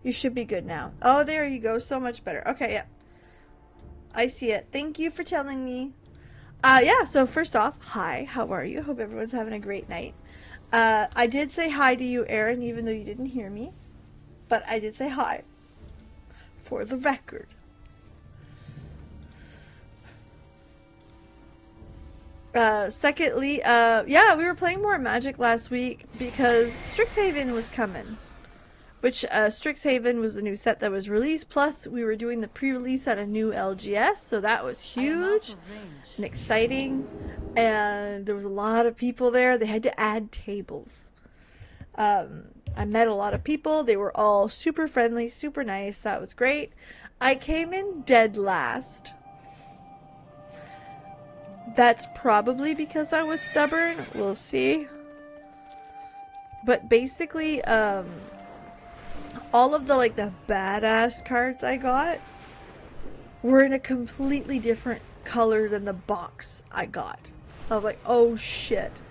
You should be good now. Oh, there you go. So much better. Okay, yeah. I see it. Thank you for telling me. Yeah, so first off, hi, how are you? Hope everyone's having a great night. I did say hi to you, Erin, even though you didn't hear me. But I did say hi. For the record. Secondly, yeah, we were playing more Magic last week because Strixhaven was coming. Which, Strixhaven was the new set that was released, plus we were doing the pre-release at a new LGS, so that was huge and exciting, and there was a lot of people there. They had to add tables. I met a lot of people. They were all super friendly, super nice. That was great. I came in dead last. That's probably because I was stubborn. We'll see. But basically, all of the like the badass cards I got were in a completely different color than the box I got. I was like, oh shit.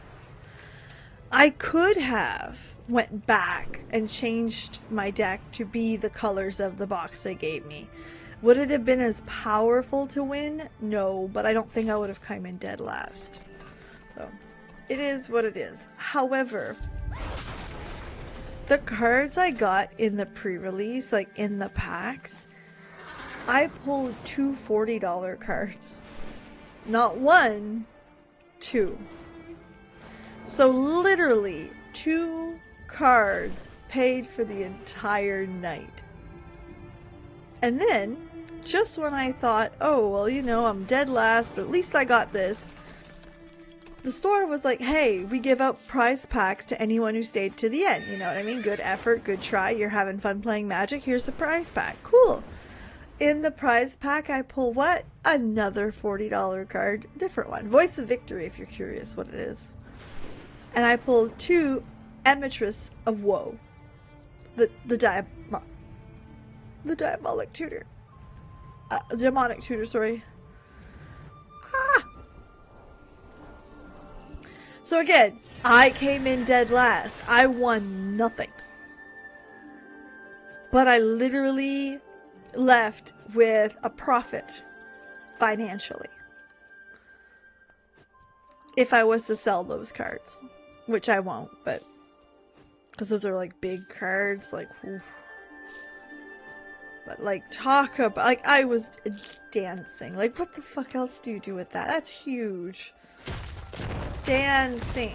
I could have went back and changed my deck to be the colors of the box they gave me. Would it have been as powerful to win? No, but I don't think I would have come in dead last. So, it is what it is. However, the cards I got in the pre-release, like in the packs, I pulled two $40 cards. Not one, two. So literally, two cards paid for the entire night. And then, just when I thought, oh, well, you know, I'm dead last, but at least I got this, the store was like, hey, we give out prize packs to anyone who stayed to the end. You know what I mean? Good effort, good try. You're having fun playing Magic. Here's the prize pack. Cool. In the prize pack, I pull what? Another $40 card. Different one. Voice of Victory, if you're curious what it is. And I pulled two Emetress of Woe. The Diabolic Tutor. Demonic Tutor, sorry. Ah! So again, I came in dead last. I won nothing. But I literally left with a profit financially. If I was to sell those cards. Which I won't, but because those are like big cards, like oof. But like talk about, like I was dancing. Like what the fuck else do you do with that? That's huge. Dancing.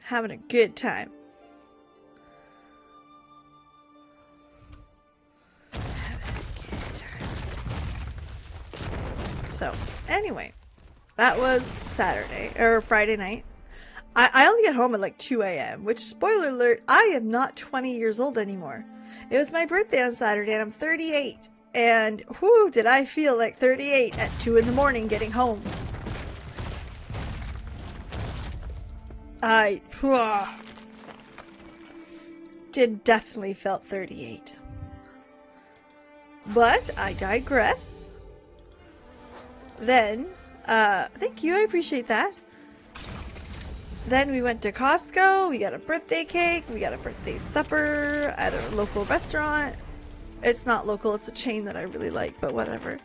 Having a good time. So, anyway, that was Saturday, or Friday night. I only got home at like 2 a.m., which, spoiler alert, I am not 20 years old anymore. It was my birthday on Saturday, and I'm 38. And, whoo, did I feel like 38 at 2 in the morning getting home. I definitely felt 38. But, I digress. Then, thank you, I appreciate that. Then we went to Costco, we got a birthday cake, we got a birthday supper at a local restaurant. It's not local, it's a chain that I really like, but whatever.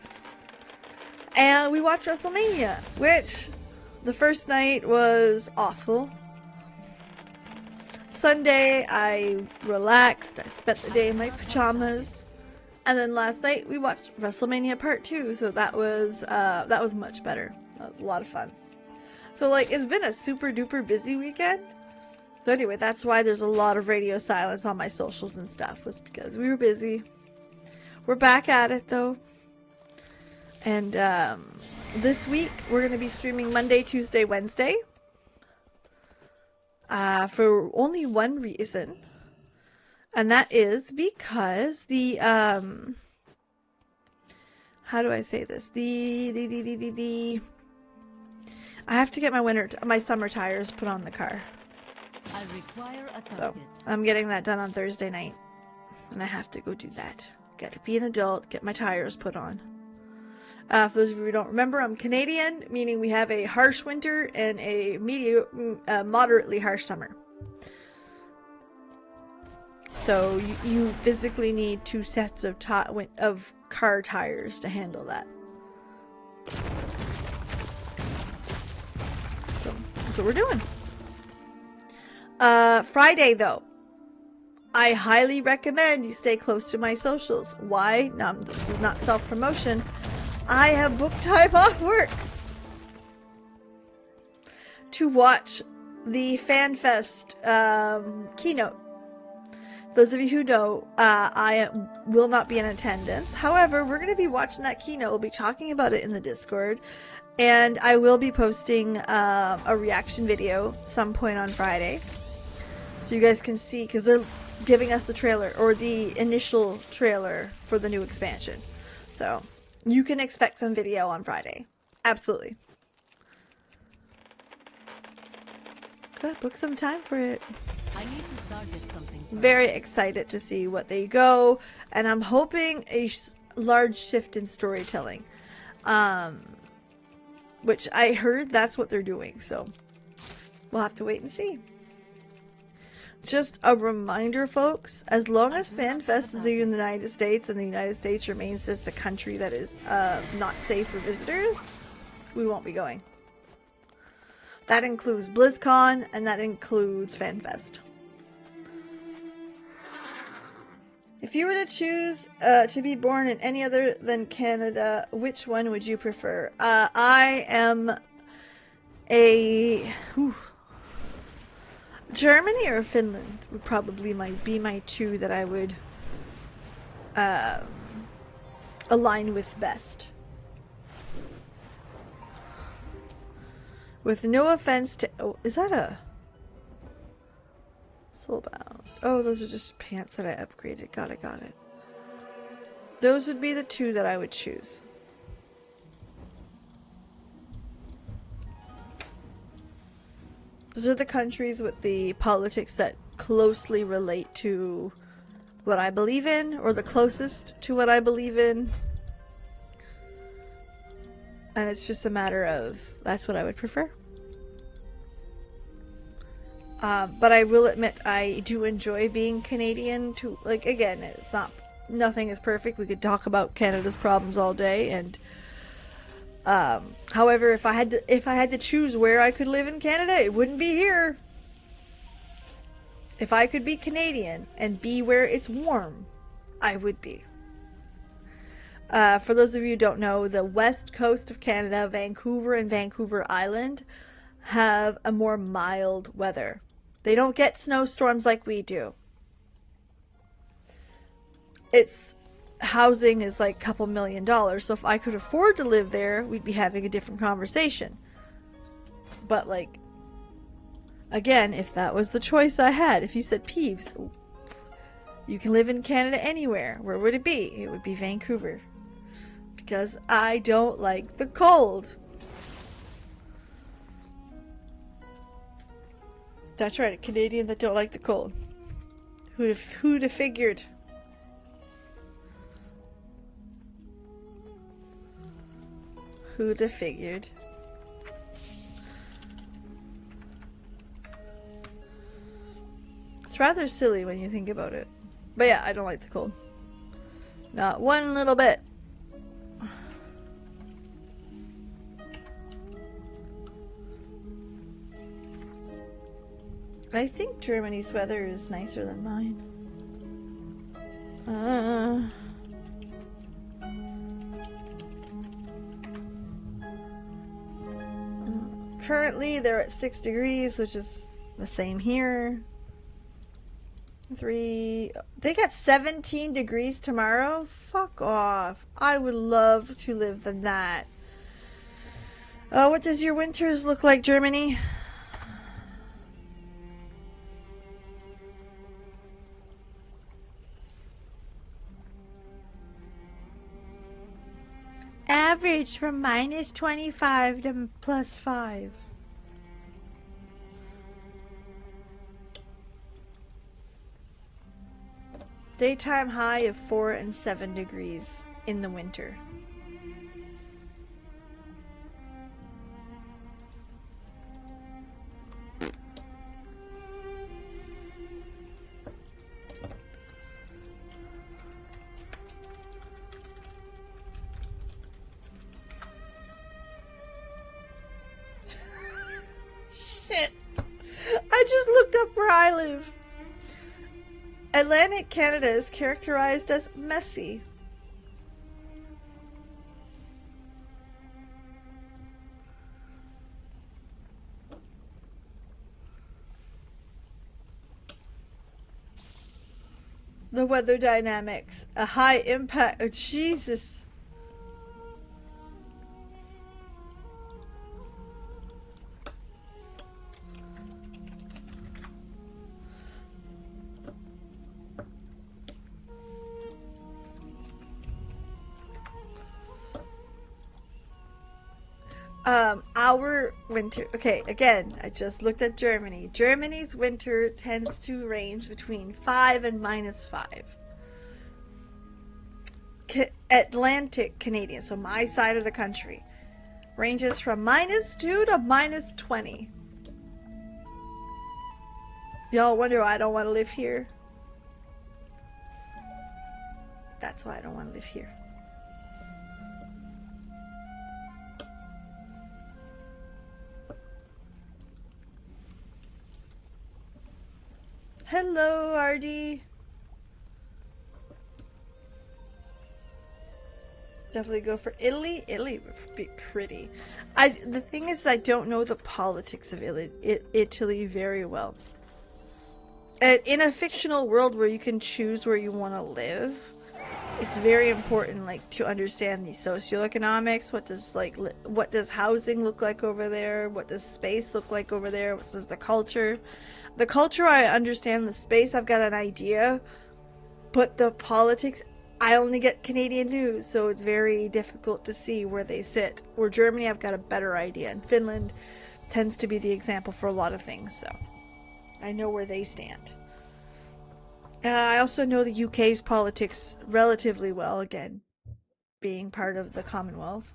And we watched WrestleMania, which the first night was awful. Sunday, I relaxed, I spent the day in my pajamas. And then last night we watched WrestleMania Part 2, so that was much better. That was a lot of fun. So like it's been a super duper busy weekend. So anyway, that's why there's a lot of radio silence on my socials and stuff, was because we were busy. We're back at it though. And this week we're going to be streaming Monday, Tuesday, Wednesday. For only one reason. And that is because the, how do I say this? I have to get my summer tires put on the car. I require a target. So, I'm getting that done on Thursday night. And I have to go do that. Gotta be an adult, get my tires put on. For those of you who don't remember, I'm Canadian, meaning we have a harsh winter and a moderately harsh summer. So you physically need 2 sets of car tires to handle that. So that's what we're doing. Friday though, I highly recommend you stay close to my socials. Why? No, this is not self-promotion. I have booked time off work to watch the FanFest keynote. Those of you who know, I will not be in attendance. However, we're going to be watching that keynote. We'll be talking about it in the Discord. And I will be posting a reaction video some point on Friday. So you guys can see, because they're giving us the trailer, or the initial trailer for the new expansion. So you can expect some video on Friday. Absolutely. Gotta book some time for it. I need to target something. Very excited to see what they go, and I'm hoping a large shift in storytelling, which I heard that's what they're doing, so we'll have to wait and see. Just a reminder, folks, as long as FanFest is in the United States and the United States remains as a country that is not safe for visitors, we won't be going. That includes BlizzCon, and that includes FanFest. If you were to choose to be born in any other than Canada, which one would you prefer? I am a... Germany or Finland would probably be my two that I would align with best. With no offense to... Oh, is that a... Soulbound. Oh, those are just pants that I upgraded. Got it. Those would be the two that I would choose. Those are the countries with the politics that closely relate to what I believe in, or the closest to what I believe in. And it's just a matter of, that's what I would prefer. But I will admit, I do enjoy being Canadian to, like, again, it's not, nothing is perfect. We could talk about Canada's problems all day, and however, if I had to choose where I could live in Canada, it wouldn't be here. If I could be Canadian and be where it's warm, I would be. For those of you who don't know, the west coast of Canada, Vancouver and Vancouver Island, have a more mild weather. They don't get snowstorms like we do. It's housing is like a couple $1 million, so if I could afford to live there, we'd be having a different conversation. But like, again, if that was the choice I had, if you said, Peeves, you can live in Canada anywhere, where would it be? It would be Vancouver. Because I don't like the cold. That's right, a Canadian that don't like the cold. Who'd have figured? Who'd have figured? It's rather silly when you think about it. But yeah, I don't like the cold. Not one little bit. I think Germany's weather is nicer than mine. Currently, they're at 6 degrees, which is the same here. They got 17 degrees tomorrow? Fuck off. I would love to live than that. What does your winters look like, Germany? Average from -25 to +5. Daytime high of 4 and 7 degrees in the winter. shit. I just looked up where I live. Atlantic Canada is characterized as messy. The weather dynamics, a high impact. Oh, Jesus. Our winter. Okay, again, I just looked at Germany. Germany's winter tends to range between 5 and -5. Atlantic Canadian, so my side of the country, ranges from -2 to -20. Y'all wonder why I don't want to live here? That's why I don't want to live here. Hello, RD. Definitely go for Italy. Italy would be pretty. The thing is, I don't know the politics of Italy very well. And in a fictional world where you can choose where you want to live, it's very important, like, to understand the socioeconomics. What does housing look like over there? What does space look like over there? What does the culture? The culture, I understand. The space, I've got an idea. But the politics, I only get Canadian news, so it's very difficult to see where they sit. Where Germany, I've got a better idea. And Finland tends to be the example for a lot of things, so I know where they stand. I also know the UK's politics relatively well, again, being part of the Commonwealth.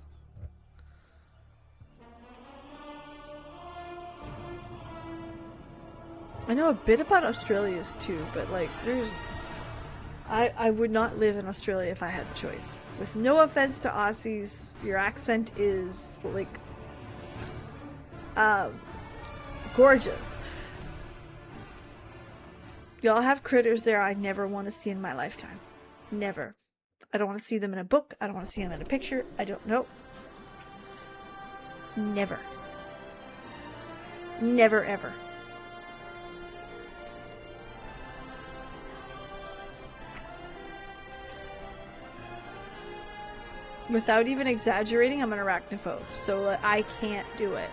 I know a bit about Australia's too, but like, I would not live in Australia if I had the choice. With no offense to Aussies, your accent is like gorgeous. Y'all have critters there I never want to see in my lifetime. Never. I don't want to see them in a book. I don't want to see them in a picture. I don't know. Never. Never ever. Without even exaggerating, I'm an arachnophobe, so I can't do it.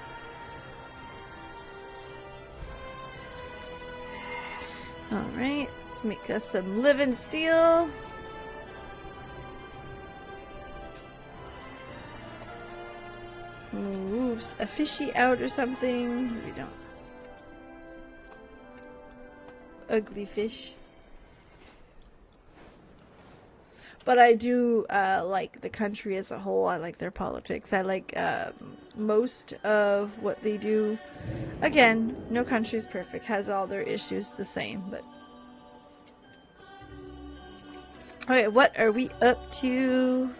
Alright, let's make us some living steel. Moves a fishy out or something. We don't. Ugly fish. But I do like the country as a whole. I like their politics. I like most of what they do. Again, no country is perfect. Has all their issues the same, but... Alright, what are we up to?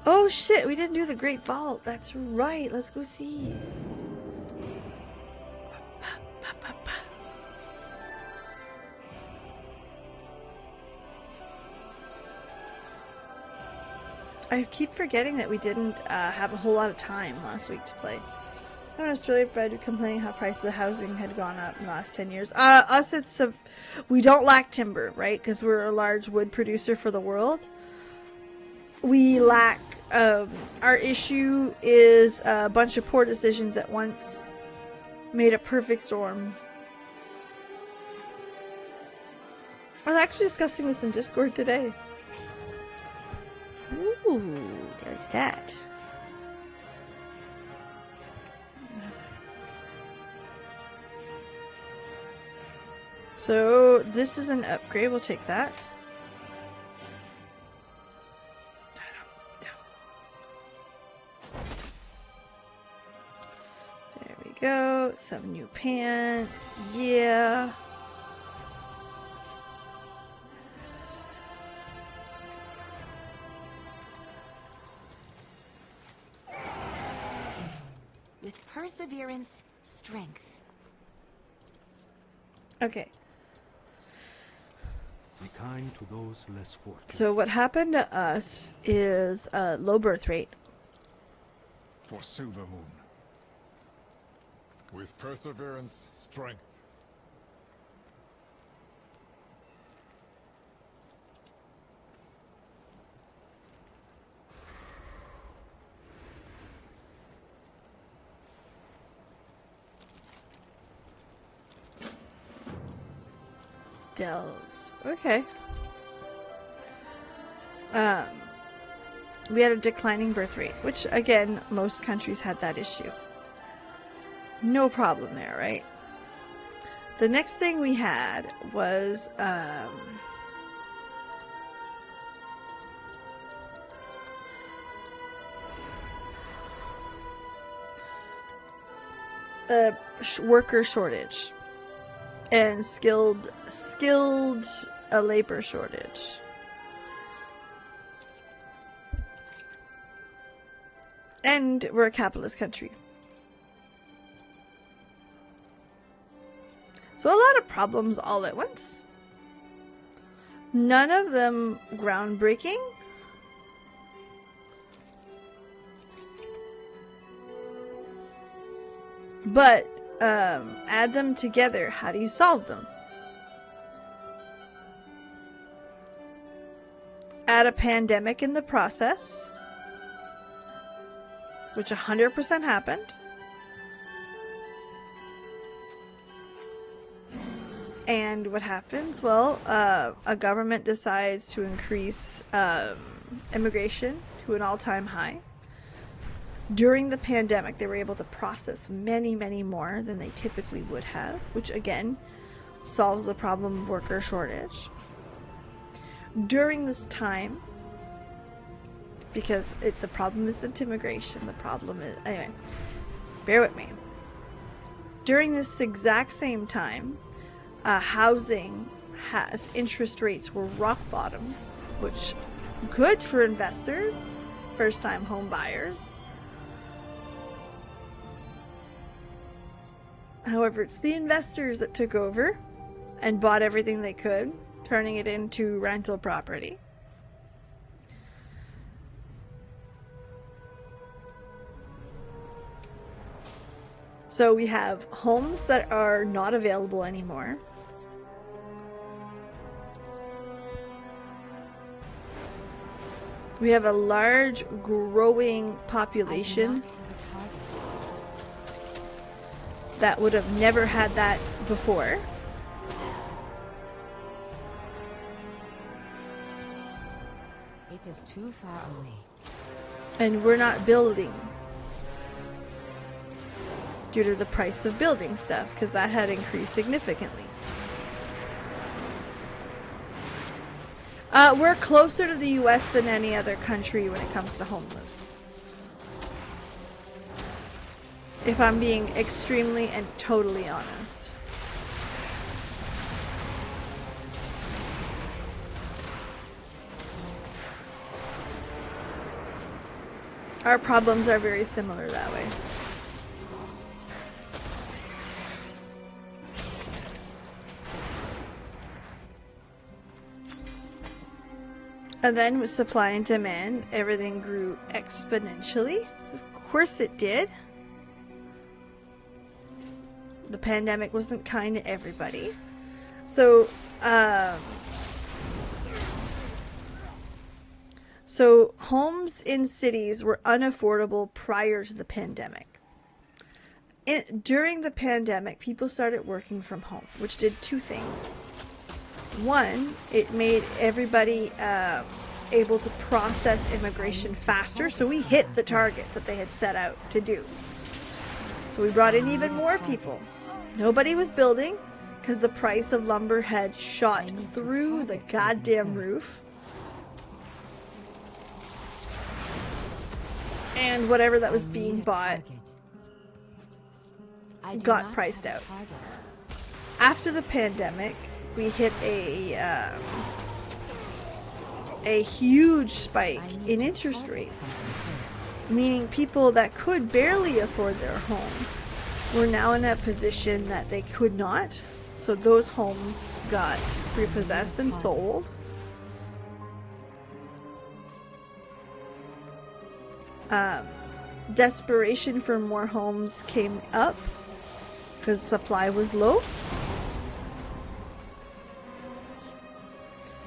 Oh shit, we didn't do the Great Vault. That's right. Let's go see. I keep forgetting that we didn't have a whole lot of time last week to play. In Australia, Fred complaining how prices of housing had gone up in the last 10 years. Us, we don't lack timber, right? Because we're a large wood producer for the world. We lack, our issue is a bunch of poor decisions at once made a perfect storm. I was actually discussing this in Discord today. Ooh, there's that. So this is an upgrade. We'll take that. There we go. Some new pants. Yeah. With perseverance, Strength. Okay. Be kind to those less fortunate. So what happened to us is a low birth rate. For Silver Moon. With perseverance, strength. Delves. Okay. We had a declining birth rate, which again, most countries had that issue. No problem there, right? The next thing we had was a worker shortage and skilled labor shortage. And we're a capitalist country. So a lot of problems all at once. None of them groundbreaking. But add them together. How do you solve them? Add a pandemic in the process, which 100% happened. And what happens? Well, a government decides to increase immigration to an all-time high. During the pandemic, they were able to process many, many more than they typically would have, which again solves the problem of worker shortage. During this time, because the problem isn't immigration, the problem is... Anyway, bear with me. During this exact same time, housing interest rates were rock bottom, which good for investors, first-time home buyers. However, it's the investors that took over and bought everything they could, turning it into rental property. So we have homes that are not available anymore. We have a large growing population that would have never had that before. It is too far away. And we're not building due to the price of building stuff, because that had increased significantly. We're closer to the US than any other country when it comes to homeless. If I'm being extremely and totally honest. Our problems are very similar that way. And then with supply and demand, everything grew exponentially. So of course it did. The pandemic wasn't kind to everybody. So homes in cities were unaffordable prior to the pandemic. During the pandemic, people started working from home, which did two things. One, it made everybody able to process immigration faster, so we hit the targets that they had set out to do. So we brought in even more people. Nobody was building because the price of lumber had shot through the goddamn roof. And whatever that was being bought got priced out. After the pandemic, we hit a huge spike in interest rates, meaning people that could barely afford their home were now in a position that they could not. So those homes got repossessed and sold. Desperation for more homes came up because supply was low.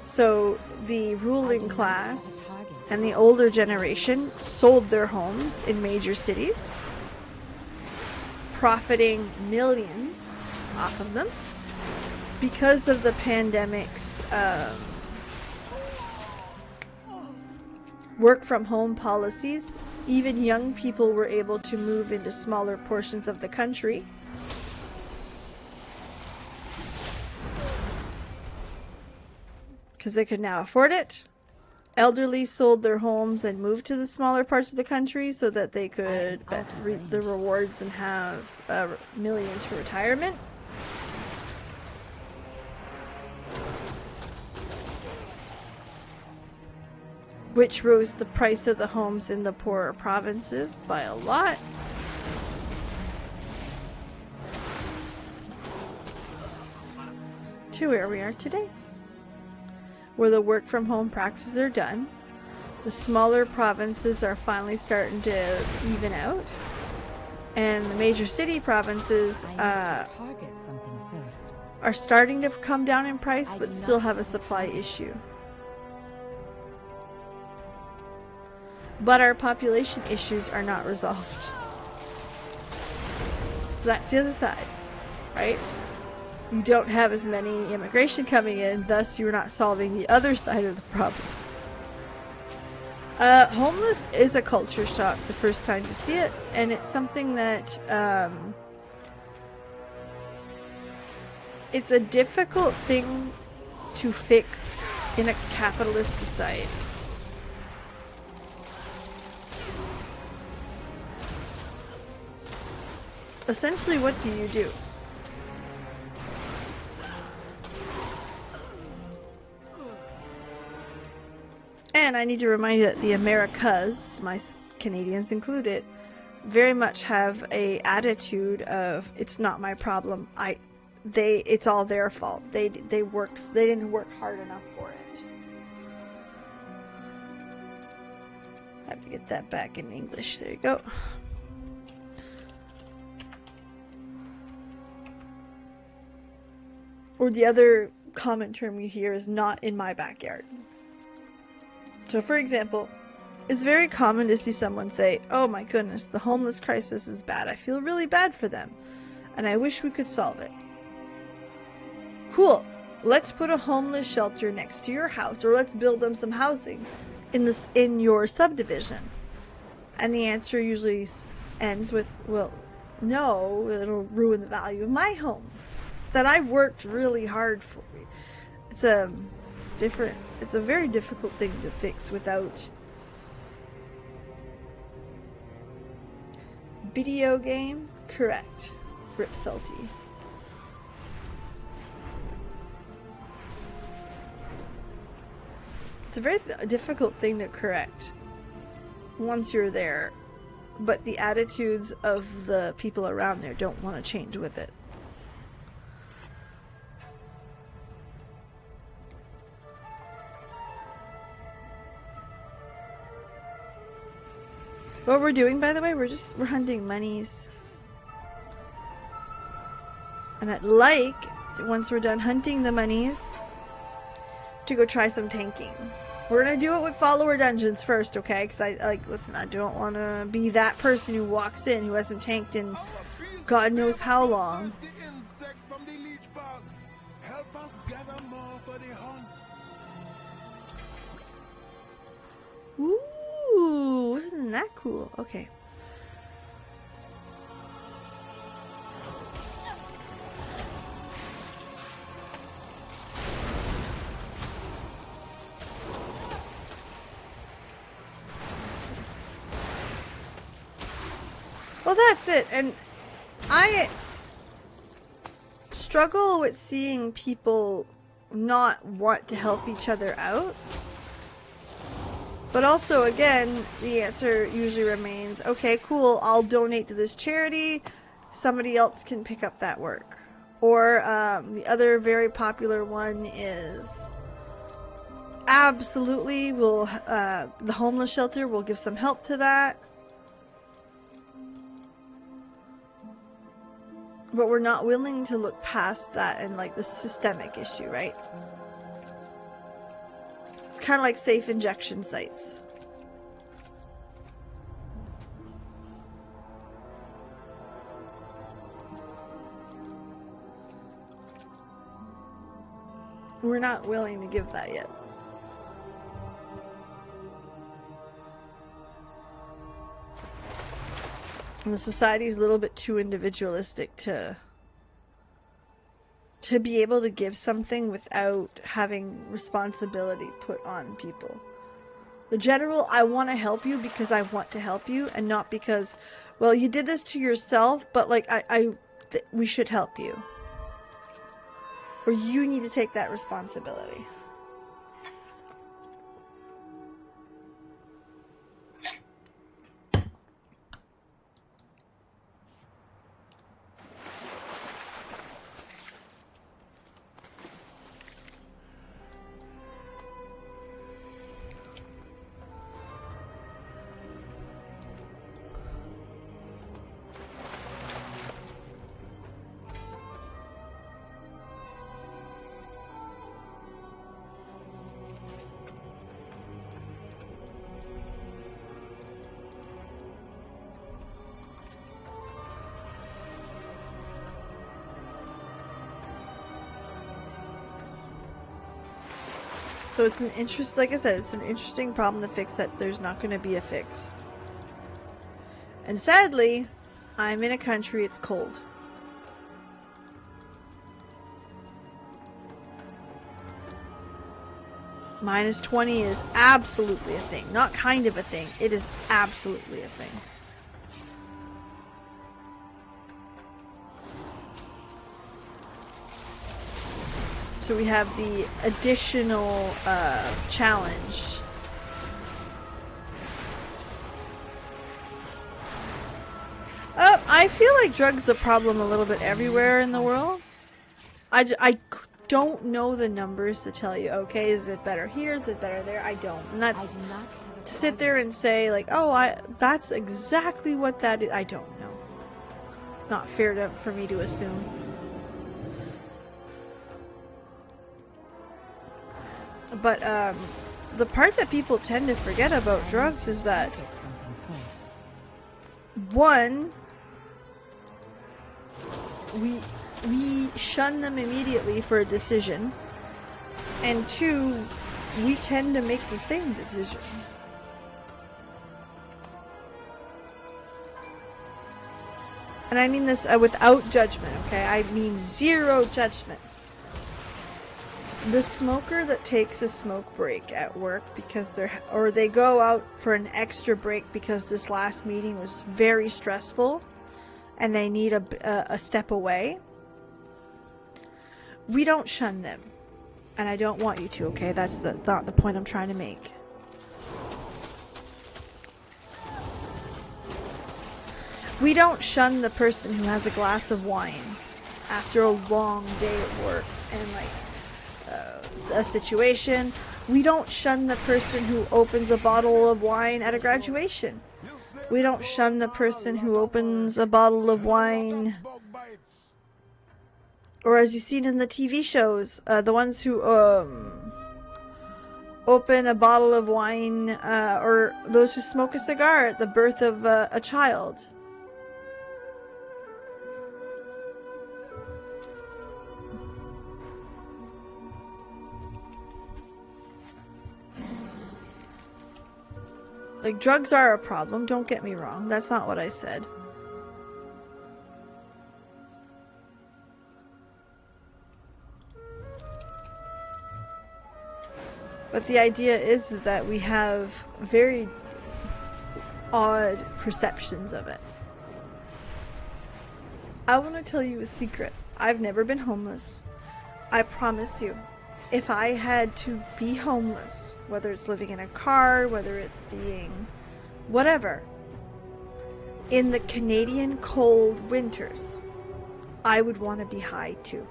So the ruling class and the older generation sold their homes in major cities, profiting millions off of them. Because of the pandemic's work from home policies, even young people were able to move into smaller portions of the country. Because they could now afford it. Elderly sold their homes and moved to the smaller parts of the country so that they could reap the rewards and have millions for retirement. Which rose the price of the homes in the poorer provinces by a lot. To where we are today, where the work from home practices are done. The smaller provinces are finally starting to even out, and the major city provinces are starting to come down in price, but still have a supply issue. But our population issues are not resolved. That's the other side, right? You don't have as many immigration coming in, thus you're not solving the other side of the problem. Homeless is a culture shock the first time you see it, and it's something that it's a difficult thing to fix in a capitalist society. Essentially, what do you do? And I need to remind you that the Americas, my Canadians included, very much have a attitude of it's not my problem. It's all their fault. They didn't work hard enough for it. I have to get that back in English. There you go. Or the other common term you hear is not in my backyard. So for example, it's very common to see someone say, oh my goodness, the homeless crisis is bad. I feel really bad for them, and I wish we could solve it. Cool. Let's put a homeless shelter next to your house, or let's build them some housing in your subdivision. And the answer usually ends with, well, no, it'll ruin the value of my home that I worked really hard for. It's a very difficult thing to fix without video game. Correct. Rip Salty. It's a very difficult thing to correct once you're there, but the attitudes of the people around there don't want to change with it. What we're doing, by the way, we're hunting monies. And I'd like, once we're done hunting the monies, to go try some tanking. We're gonna do it with follower dungeons first, okay? Because listen, I don't want to be that person who walks in who hasn't tanked in God knows how long. Ooh, isn't that cool? Okay. Well, that's it. And I struggle with seeing people not want to help each other out. But also, again, the answer usually remains, okay, cool, I'll donate to this charity. somebody else can pick up that work. Or the other very popular one is absolutely will the homeless shelter will give some help to that. But we're not willing to look past that and like the systemic issue, right? It's kind of like safe injection sites. We're not willing to give that yet. And the society is a little bit too individualistic to be able to give something without having responsibility put on people. The general, I want to help you because I want to help you, and not because, well, you did this to yourself, but like we should help you. Or you need to take that responsibility. So it's an like I said, it's an interesting problem to fix that there's not going to be a fix. And sadly, I'm in a country it's cold. -20 is absolutely a thing. Not kind of a thing. It is absolutely a thing. So we have the additional challenge. I feel like drugs are a problem a little bit everywhere in the world. I don't know the numbers to tell you, okay, is it better here, is it better there? I don't. And that's to sit there and say like, oh, that's exactly what that is. I don't know. Not fair for me to assume. But the part that people tend to forget about drugs is that, one, we shun them immediately for a decision, and two, we tend to make the same decision. And I mean this without judgment, okay? I mean zero judgment. The smoker that takes a smoke break at work because they go out for an extra break because this last meeting was very stressful and they need a step away, we don't shun them. And I don't want you to, okay? That's not the point I'm trying to make. We don't shun the person who has a glass of wine after a long day at work and like a situation. We don't shun the person who opens a bottle of wine at a graduation. We don't shun the person who opens a bottle of wine, or as you've seen in the TV shows, the ones who open a bottle of wine, or those who smoke a cigar at the birth of a child. Like, drugs are a problem, don't get me wrong. That's not what I said. But the idea is that we have very odd perceptions of it. I want to tell you a secret. I've never been homeless. I promise you. If I had to be homeless, whether it's living in a car, whether it's being whatever, in the Canadian cold winters, I would want to be high too.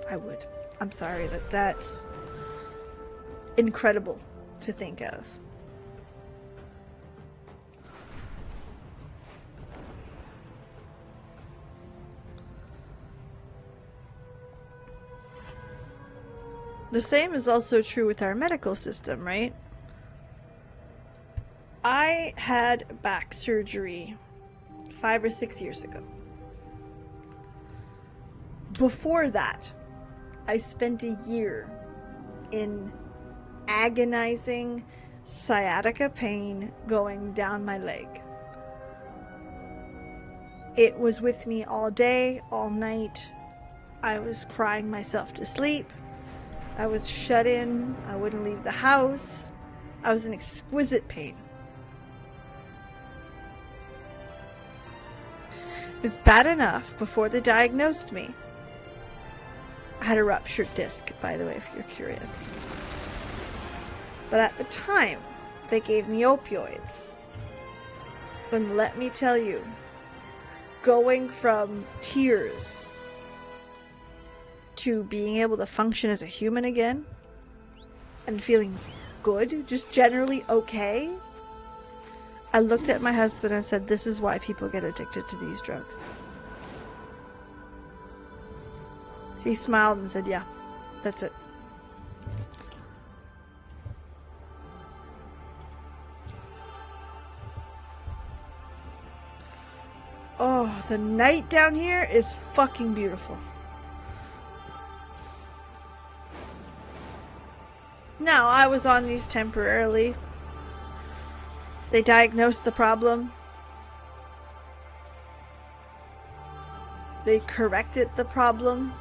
I would. I'm sorry, that's incredible to think of. The same is also true with our medical system, right? I had back surgery 5 or 6 years ago. Before that, I spent a year in agonizing sciatica pain going down my leg. It was with me all day, all night. I was crying myself to sleep. I was shut in. I wouldn't leave the house. I was in exquisite pain. It was bad enough before they diagnosed me. I had a ruptured disc, by the way, if you're curious. But at the time, they gave me opioids. And let me tell you, going from tears to being able to function as a human again and feeling good, just generally okay, I looked at my husband and said, this is why people get addicted to these drugs. He smiled and said, yeah, that's it. Oh, the night down here is fucking beautiful. Now, I was on these temporarily. They diagnosed the problem. They corrected the problem.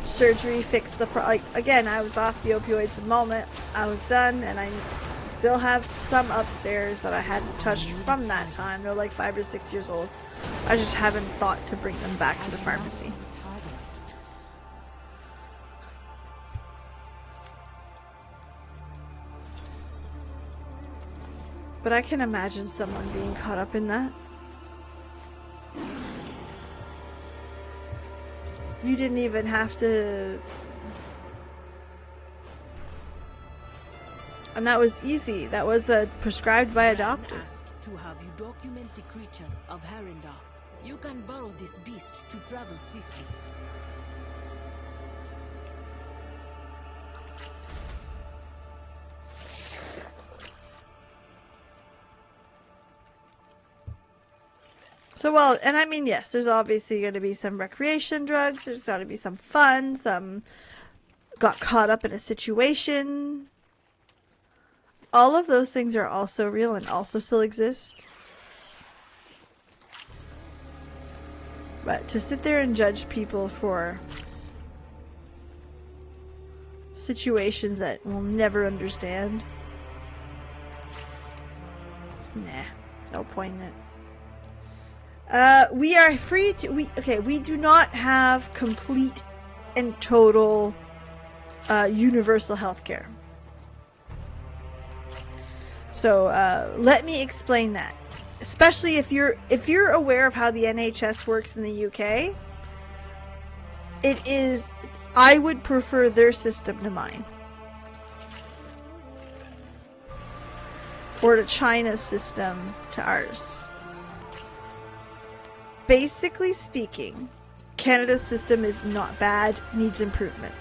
Surgery fixed the problem. Again, I was off the opioids the moment I was done, and I still have some upstairs that I hadn't touched from that time. They're like 5 or 6 years old. I just haven't thought to bring them back to the pharmacy. But I can imagine someone being caught up in that. You didn't even have to... And that was easy. That was prescribed by a doctor. Asked to have you document the creatures of Harindar. You can borrow this beast to travel swiftly. So, well, and I mean, yes, there's obviously going to be some recreation drugs. There's got to be some fun. Some got caught up in a situation. All of those things are also real and also still exist. But to sit there and judge people for situations that we'll never understand, nah, no point in it. We are free to, we do not have complete and total universal healthcare. So let me explain that. Especially if you're aware of how the NHS works in the UK, it is, I would prefer their system to mine. Or to China's system to ours. Basically speaking, Canada's system is not bad, needs improvement.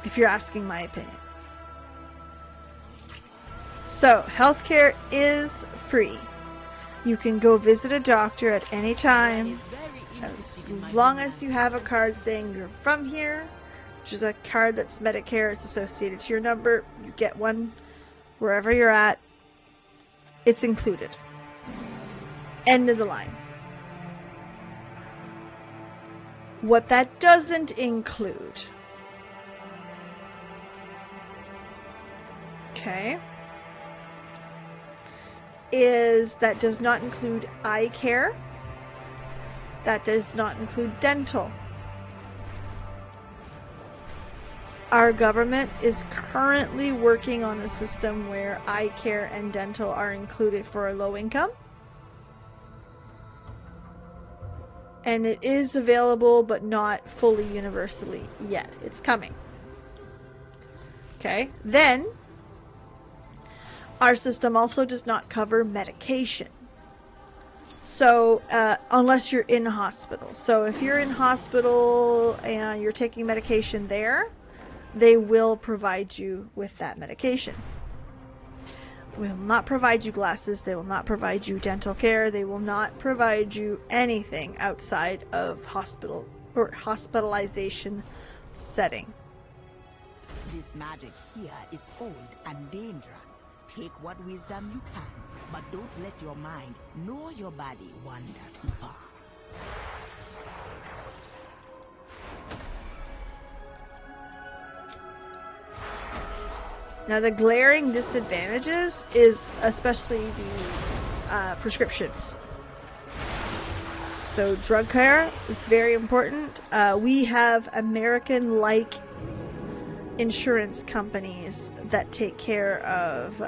If you're asking my opinion. So, healthcare is free. You can go visit a doctor at any time, as long as you have a card saying you're from here, which is a card that's Medicare, it's associated to your number. You get one wherever you're at. It's included. End of the line. What that doesn't include, okay, that does not include eye care. That does not include dental. Our government is currently working on a system where eye care and dental are included for a low income. And it is available, but not fully universally yet. It's coming. Okay, then our system also does not cover medication. So, unless you're in hospital. So if you're in hospital and you're taking medication there, they will provide you with that medication. They will not provide you glasses. They will not provide you dental care. They will not provide you anything outside of hospital or hospitalization setting. This magic here is old and dangerous. Take what wisdom you can, but don't let your mind nor your body wander too far. Now, the glaring disadvantages is especially the prescriptions. So, drug care is very important. We have American-like insurance companies that take care of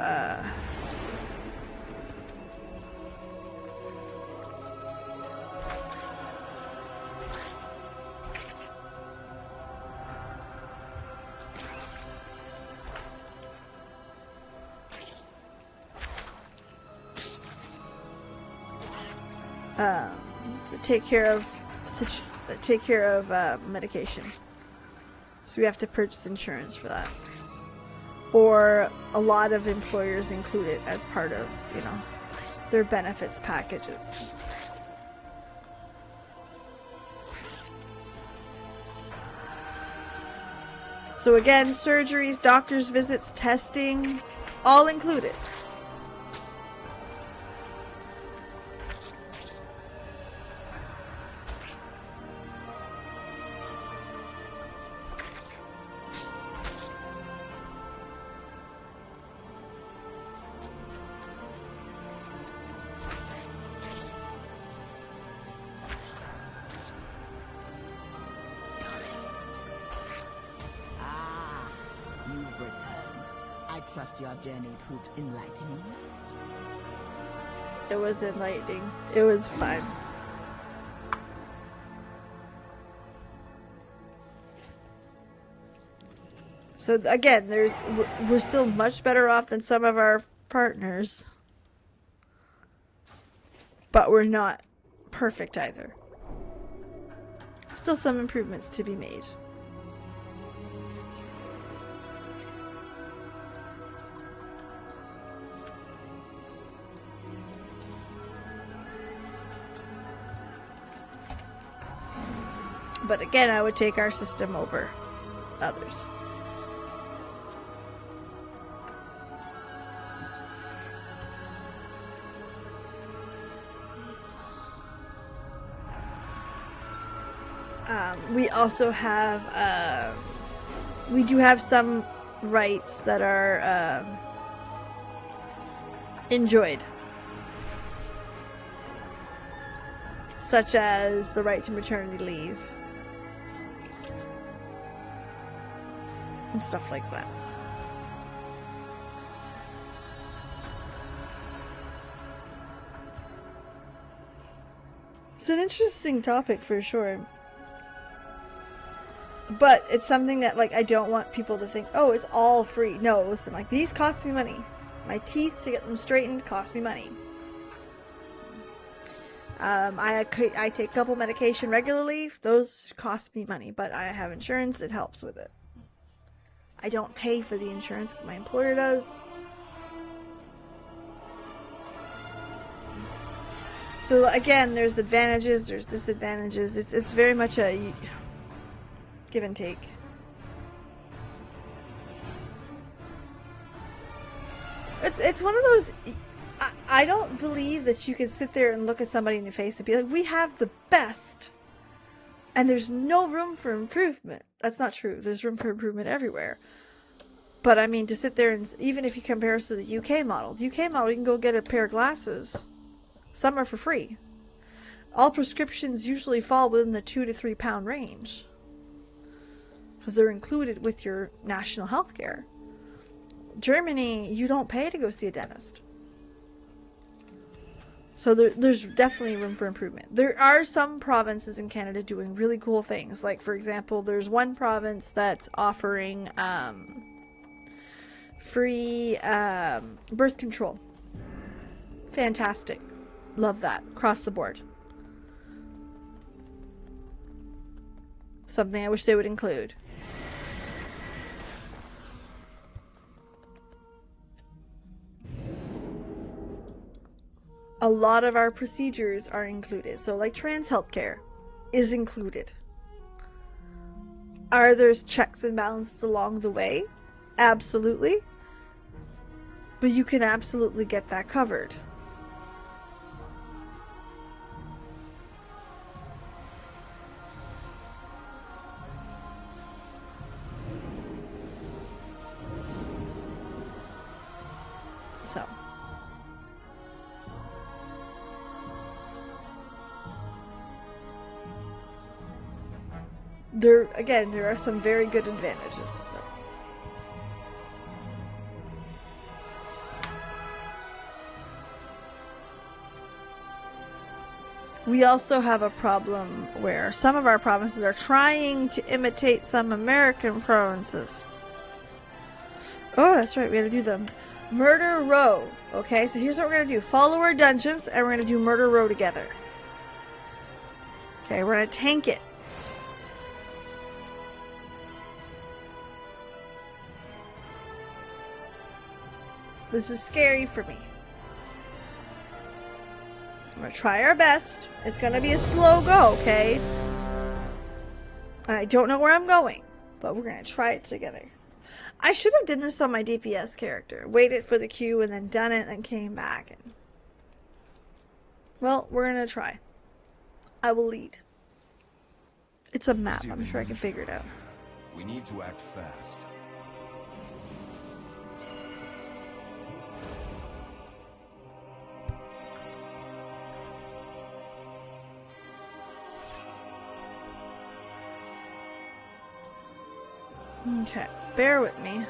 take care of medication. So we have to purchase insurance for that. Or a lot of employers include it as part of, you know, their benefits packages. So again, surgeries, doctor's visits, testing, all included. Trust your journey proved enlightening. It was enlightening. It was fun. So again, we're still much better off than some of our partners, but we're not perfect either. Still some improvements to be made. But again, I would take our system over others. We also have, we do have some rights that are enjoyed. Such as the right to maternity leave. And stuff like that. It's an interesting topic for sure. But it's something that, like, I don't want people to think, oh, it's all free. No, listen, like, these cost me money. My teeth, to get them straightened, cost me money. I take a couple medication regularly. Those cost me money, but I have insurance. It helps with it. I don't pay for the insurance because my employer does. So again, there's advantages, there's disadvantages. It's very much a give and take. It's one of those. I don't believe that you can sit there and look at somebody in the face and be like, we have the best, and there's no room for improvement. That's not true. There's room for improvement everywhere. But I mean, to sit there and, even if you compare us to the UK model, you can go get a pair of glasses. Some are for free. All prescriptions usually fall within the 2 to 3 pound range because they're included with your national health care. Germany, you don't pay to go see a dentist. So there's definitely room for improvement. There are some provinces in Canada doing really cool things. Like, for example, there's one province that's offering free birth control. Fantastic. Love that. Across the board. Something I wish they would include. A lot of our procedures are included. So like trans healthcare is included. Are there checks and balances along the way? Absolutely. But you can absolutely get that covered. So. There are some very good advantages. But we also have a problem where some of our provinces are trying to imitate some American provinces. Oh, that's right. We had to do the Murder Row. Okay, so here's what we're going to do. Follow our dungeons, and we're going to do Murder Row together. Okay, we're going to tank it. This is scary for me. I'm going to try our best. It's going to be a slow go, okay? And I don't know where I'm going, but we're going to try it together. I should have done this on my DPS character. Waited for the queue and then done it and came back. And... well, we're going to try. I will lead. It's a map. I'm sure I can figure it out. We need to act fast. Okay, bear with me.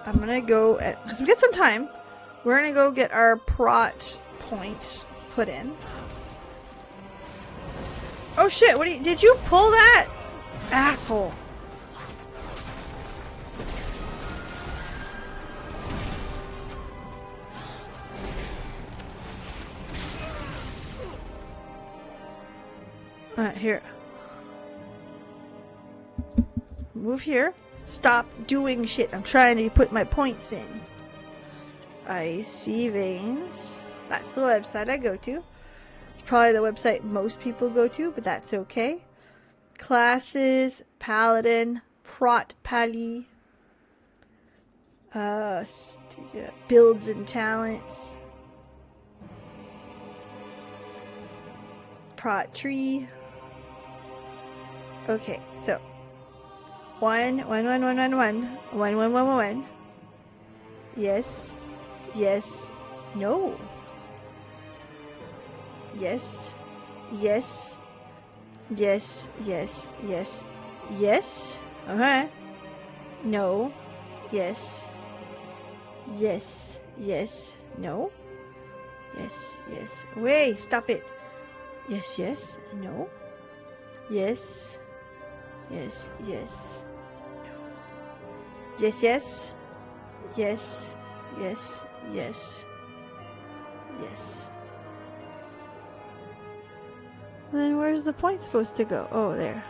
I'm gonna go because we get some time. We're gonna go get our prot point put in. Oh shit! Did you pull that, asshole? Alright, here. Move here. Stop doing shit. I'm trying to put my points in. Icy Veins. That's the website I go to. It's probably the website most people go to, but that's okay. Classes, Paladin, Prot Pali. Builds and talents. Prot tree. Okay, so 1 1 1 1 1 1 1 1 1 1 1. Yes. Yes. No. Yes. Yes. Yes. Yes. Yes. Yes. Okay. No. Yes. Yes. Yes. No. Yes. Yes. Wait. Stop it. Yes. Yes. No. Yes. Yes. Yes. Yes, yes. Yes, yes, yes. Yes. Then where's the point supposed to go? Oh, there.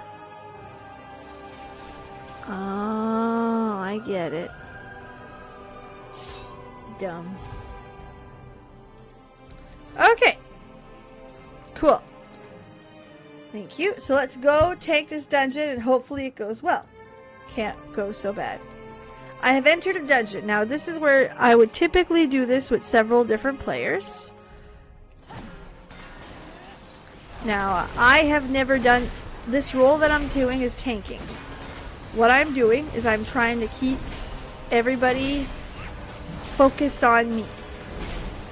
Oh, I get it. Dumb. Okay. Cool. Thank you. So let's go take this dungeon and hopefully it goes well. Can't go so bad. I have entered a dungeon. Now this is where I would typically do this with several different players. Now I have never done this role that I'm doing is tanking. What I'm doing is I'm trying to keep everybody focused on me.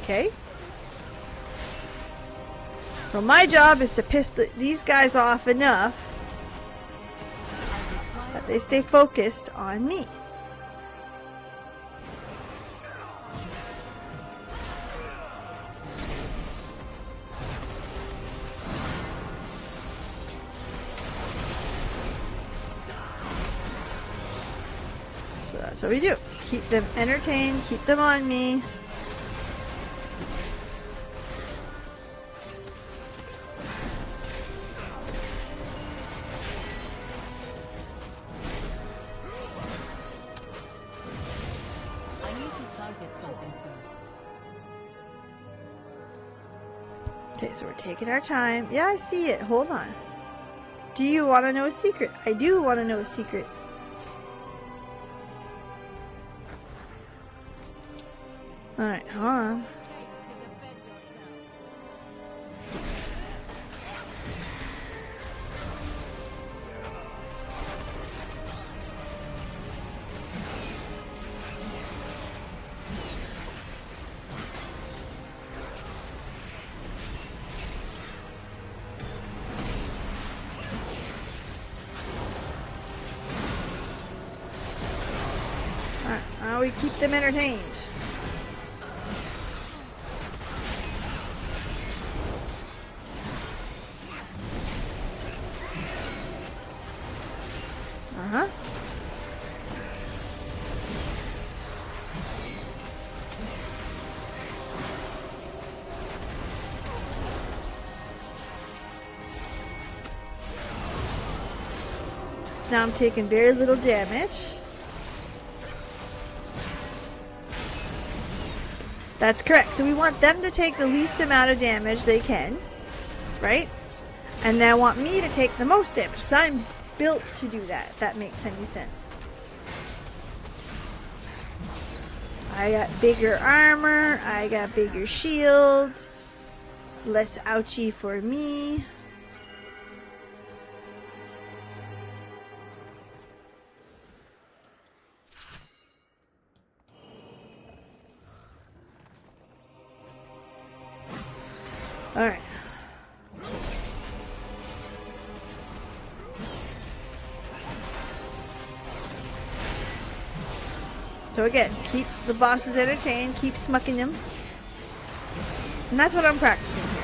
Okay? So my job is to piss these guys off enough that they stay focused on me. So that's what we do. Keep them entertained, keep them on me. Okay, so we're taking our time. Yeah, I see it. Hold on. Do you want to know a secret? I do want to know a secret. Alright, hold on. Alright, now we keep them entertained. Uh-huh. So now I'm taking very little damage. That's correct. So we want them to take the least amount of damage they can, right? And then I want me to take the most damage because I'm built to do that, if that makes any sense. I got bigger armor, I got bigger shield, less ouchie for me. Alright. So again, keep the bosses entertained, keep smucking them. And that's what I'm practicing here.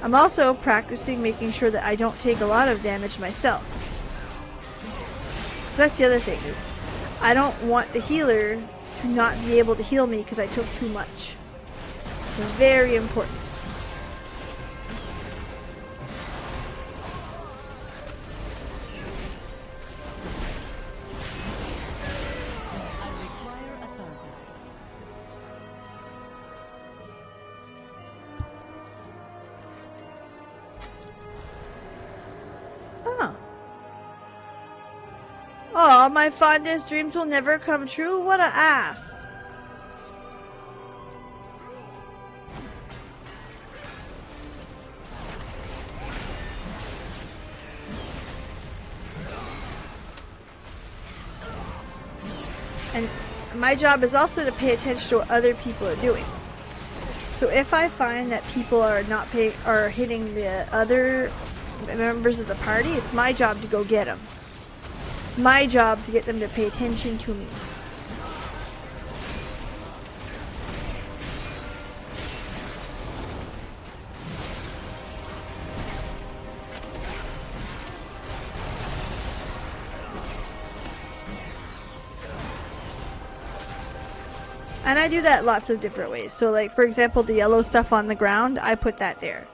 I'm also practicing making sure that I don't take a lot of damage myself. That's the other thing, is I don't want the healer to not be able to heal me because I took too much. Very important. Oh, my fondest dreams will never come true? What a ass. And my job is also to pay attention to what other people are doing. So if I find that people are not hitting the other members of the party, it's my job to go get them. It's my job to get them to pay attention to me. And I do that lots of different ways. So like, for example, the yellow stuff on the ground, I put that there.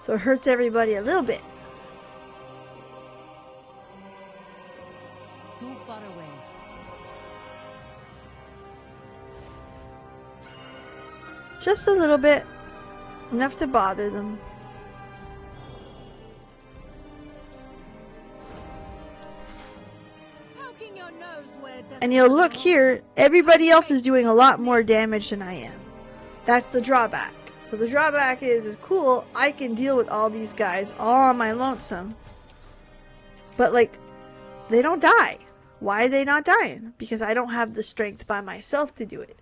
So it hurts everybody a little bit. Too far away. Just a little bit. Enough to bother them. And you'll look here, everybody else is doing a lot more damage than I am. That's the drawback. So the drawback is cool, I can deal with all these guys all on my lonesome. But like, they don't die. Why are they not dying? Because I don't have the strength by myself to do it.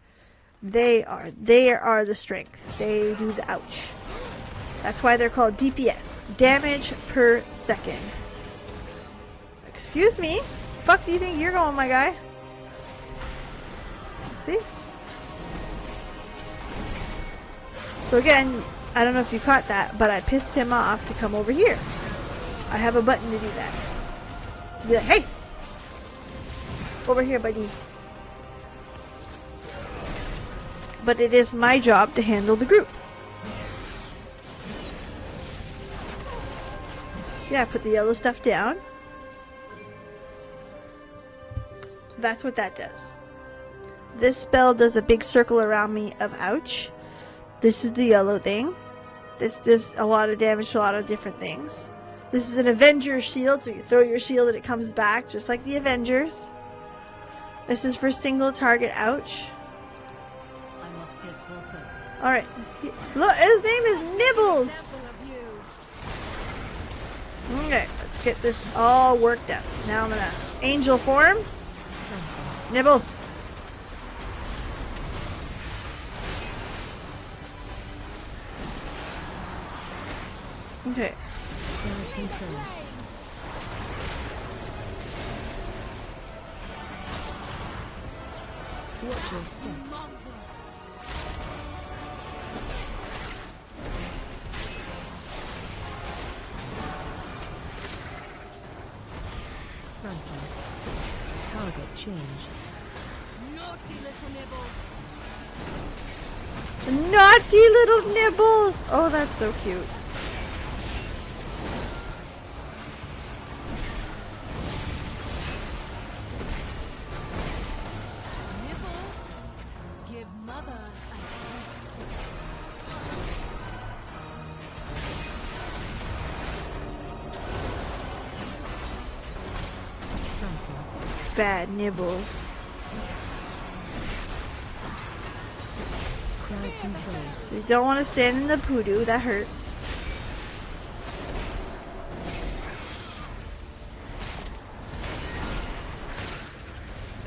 They are the strength. They do the ouch. That's why they're called DPS. Damage per second. Excuse me? Fuck do you think you're going, my guy? See? So again, I don't know if you caught that, but I pissed him off to come over here. I have a button to do that. To be like, hey! Over here, buddy. But it is my job to handle the group. Yeah, I put the yellow stuff down. So that's what that does. This spell does a big circle around me of ouch. This is the yellow thing. This does a lot of damage to a lot of different things. This is an Avenger shield, so you throw your shield and it comes back, just like the Avengers. This is for single target ouch. I must get closer. Alright. Look, his name is Nibbles! Okay, let's get this all worked out. Now I'm gonna angel form. Nibbles. Okay. Watch your step. Target changed. Naughty little nibble. Naughty little Nibbles! Oh, that's so cute. Nibble. Give mother a Bad Nibbles. Crowd control. So you don't want to stand in the poodoo, that hurts.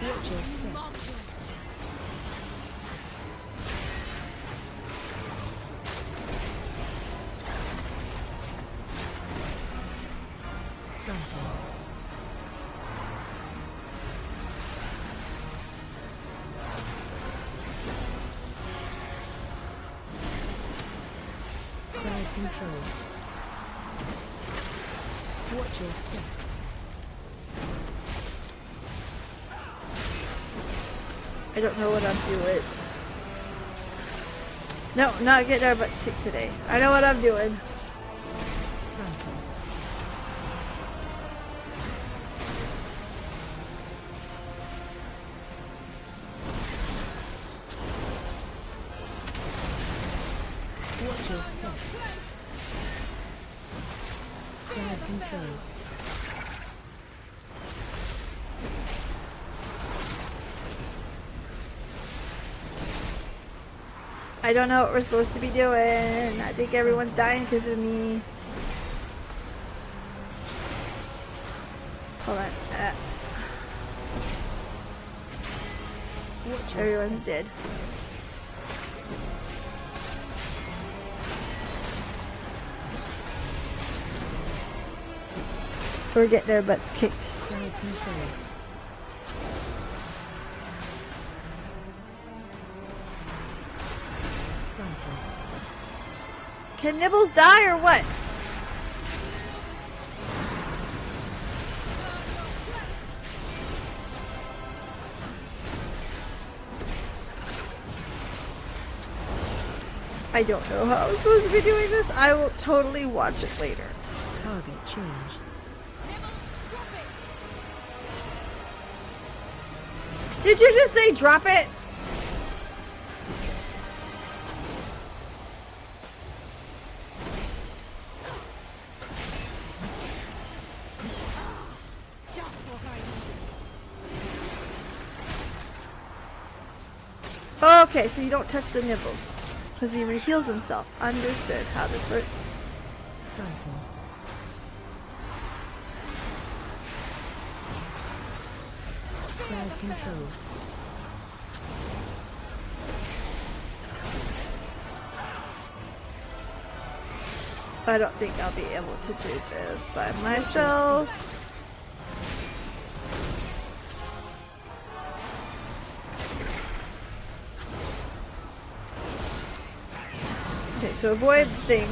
Watch your step. Crowd control. Watch your step. I don't know what I'm doing. No, not getting our butts kicked today. I know what I'm doing. Watch your step. Crowd control. I don't know what we're supposed to be doing. I think everyone's dying because of me. Hold on. Watch your Everyone's step. dead. We're getting their butts kicked. Crowd control. Can Nibbles die or what? I don't know how I'm supposed to be doing this. I will totally watch it later. Target change. Did you just say drop it? Okay, so you don't touch the Nibbles. Because he reheals himself. Understood how this works. Frontal. Crowd control. I don't think I'll be able to do this by myself. Okay, so avoid the thing.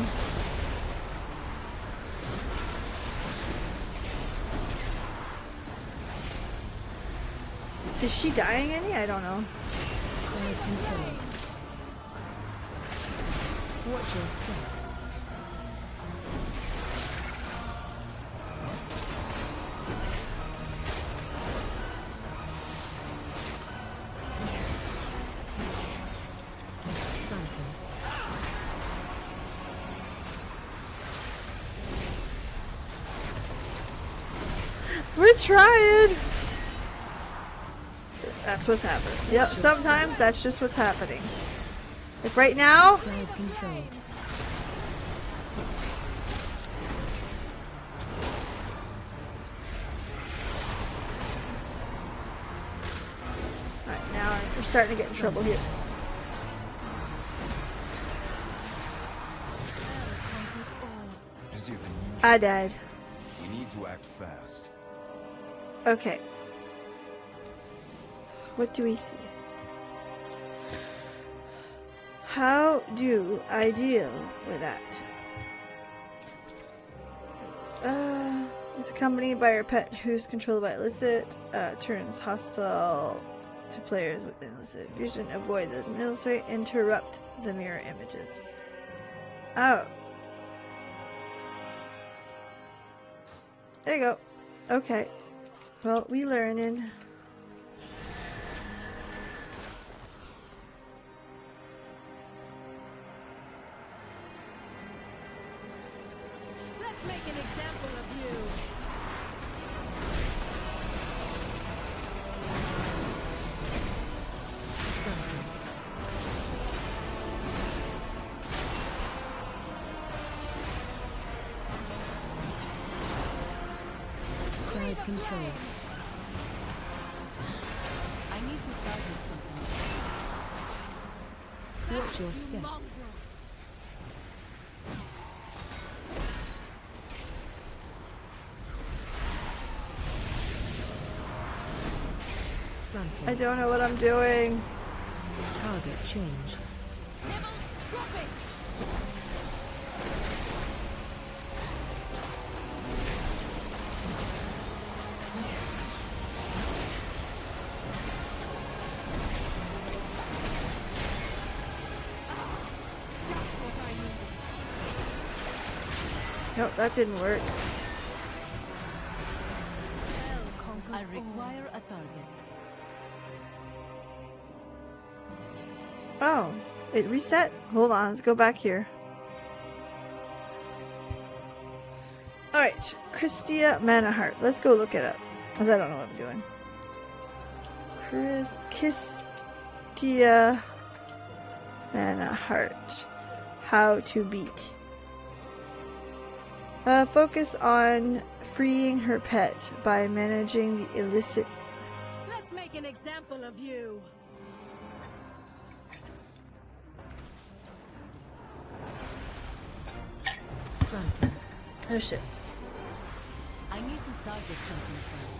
Is she dying any? I don't know. Crowd control. Watch your step. Flanking. We're trying! That's what's happening. Yep, sometimes that's just what's happening. Like right now, Crowd control. alright, now we're starting to get in trouble here. Busier than usual. I died. We need to act fast. Okay. What do we see? How do I deal with that? Is accompanied by your pet who's controlled by illicit, turns hostile to players with illicit vision, avoid the military, interrupt the mirror images. Oh. There you go. Okay. Well, we learning. Let's make an example of you. Flanking. Crowd control. I need to target something. Watch your step. Mongrels. Flanking. I don't know what I'm doing. Target change. Never drop it. Just what I needed. Nope, that didn't work. I require a target. Oh, it reset? Hold on, let's go back here. Alright, Christia Manahart. Let's go look it up. Because I don't know what I'm doing. Christia Manahart. How to beat. Focus on freeing her pet by managing the illicit. Let's make an example of you. Flanking. Oh shit. I need to target something first.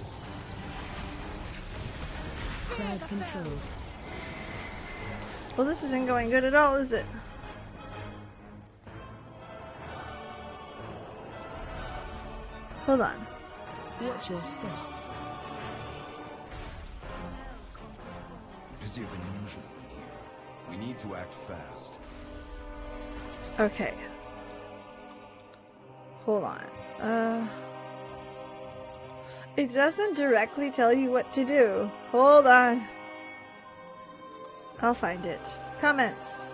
Crowd control. Well, this isn't going good at all, is it? Hold on. Watch your step. Busier than usual in here. We need to act fast. Okay. Hold on. It doesn't directly tell you what to do. Hold on. I'll find it. Comments.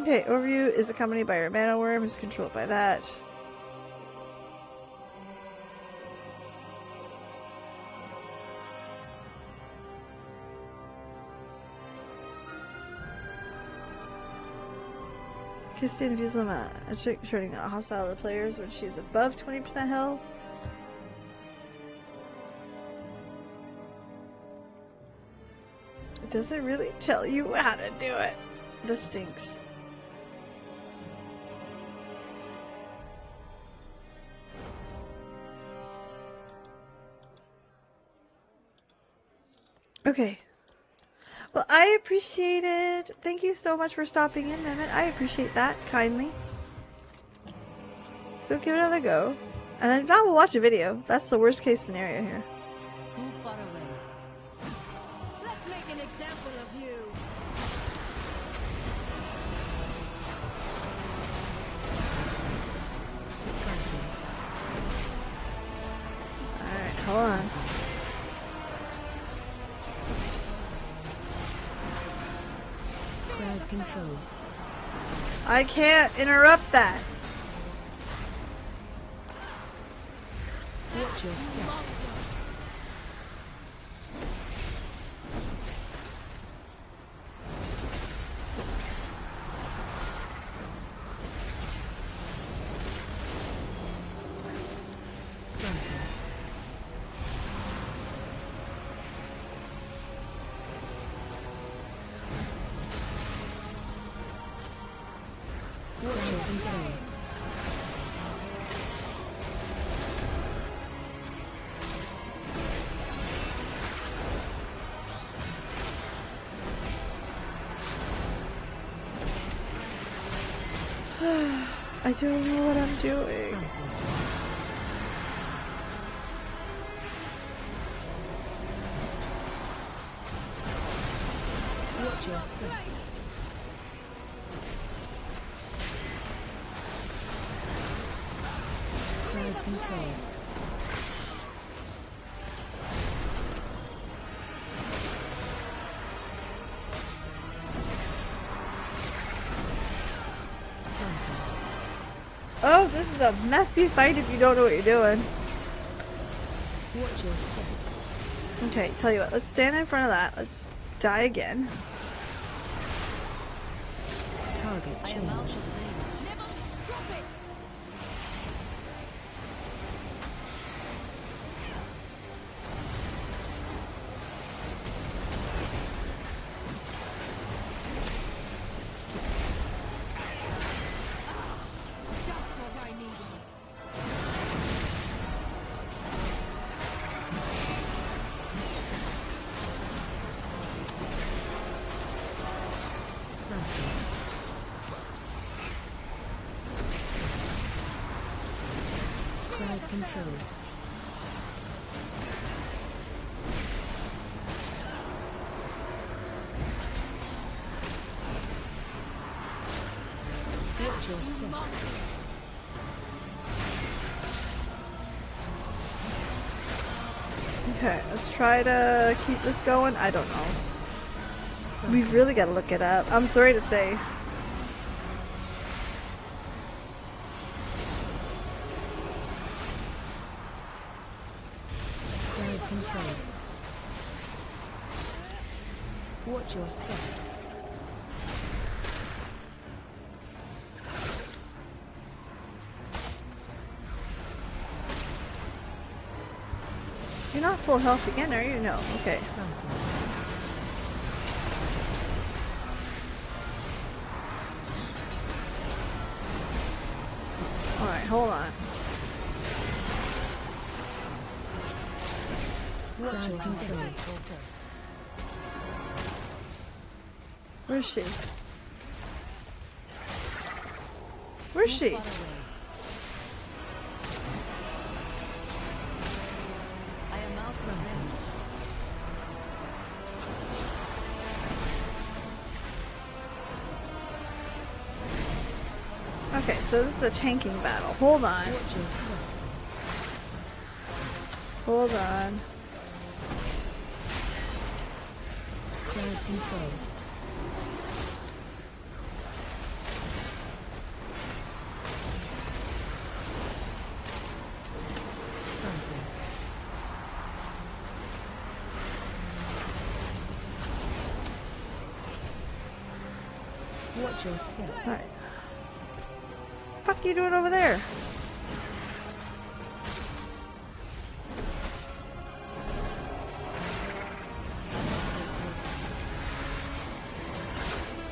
Okay, overview is accompanied by your mana worm, who's controlled by that. Kisty infuse Lama, turning hostile to players when she is above 20% health. It doesn't really tell you how to do it. This stinks. Okay. Well, I appreciate it. Thank you so much for stopping in, Mehmet. I appreciate that kindly. So give it another go. And then now we'll watch a video. That's the worst case scenario here. Too far away. Let's make an example of you. Alright, hold on. Crowd control. I can't interrupt that. Watch your step. Watch your step. I don't know what I'm doing. Watch your step. Crowd control. Oh, this is a messy fight if you don't know what you're doing. Watch your step. Okay, tell you what, let's stand in front of that. Let's die again. Target I am out change. of range. Never drop it. Just what I needed. Crowd control. Watch your step. Okay, let's try to keep this going. I don't know. We've really got to look it up. I'm sorry to say. Crowd control. Watch your step. You're not full health again, are you? No. Okay. Alright, hold on. Watch your step. Where's she? Where's she? Far away. I am out of range. Okay, so this is a tanking battle. Hold on. Watch your step. Hold on. Crowd control. Watch your step. Alright. Fuck you doing over there?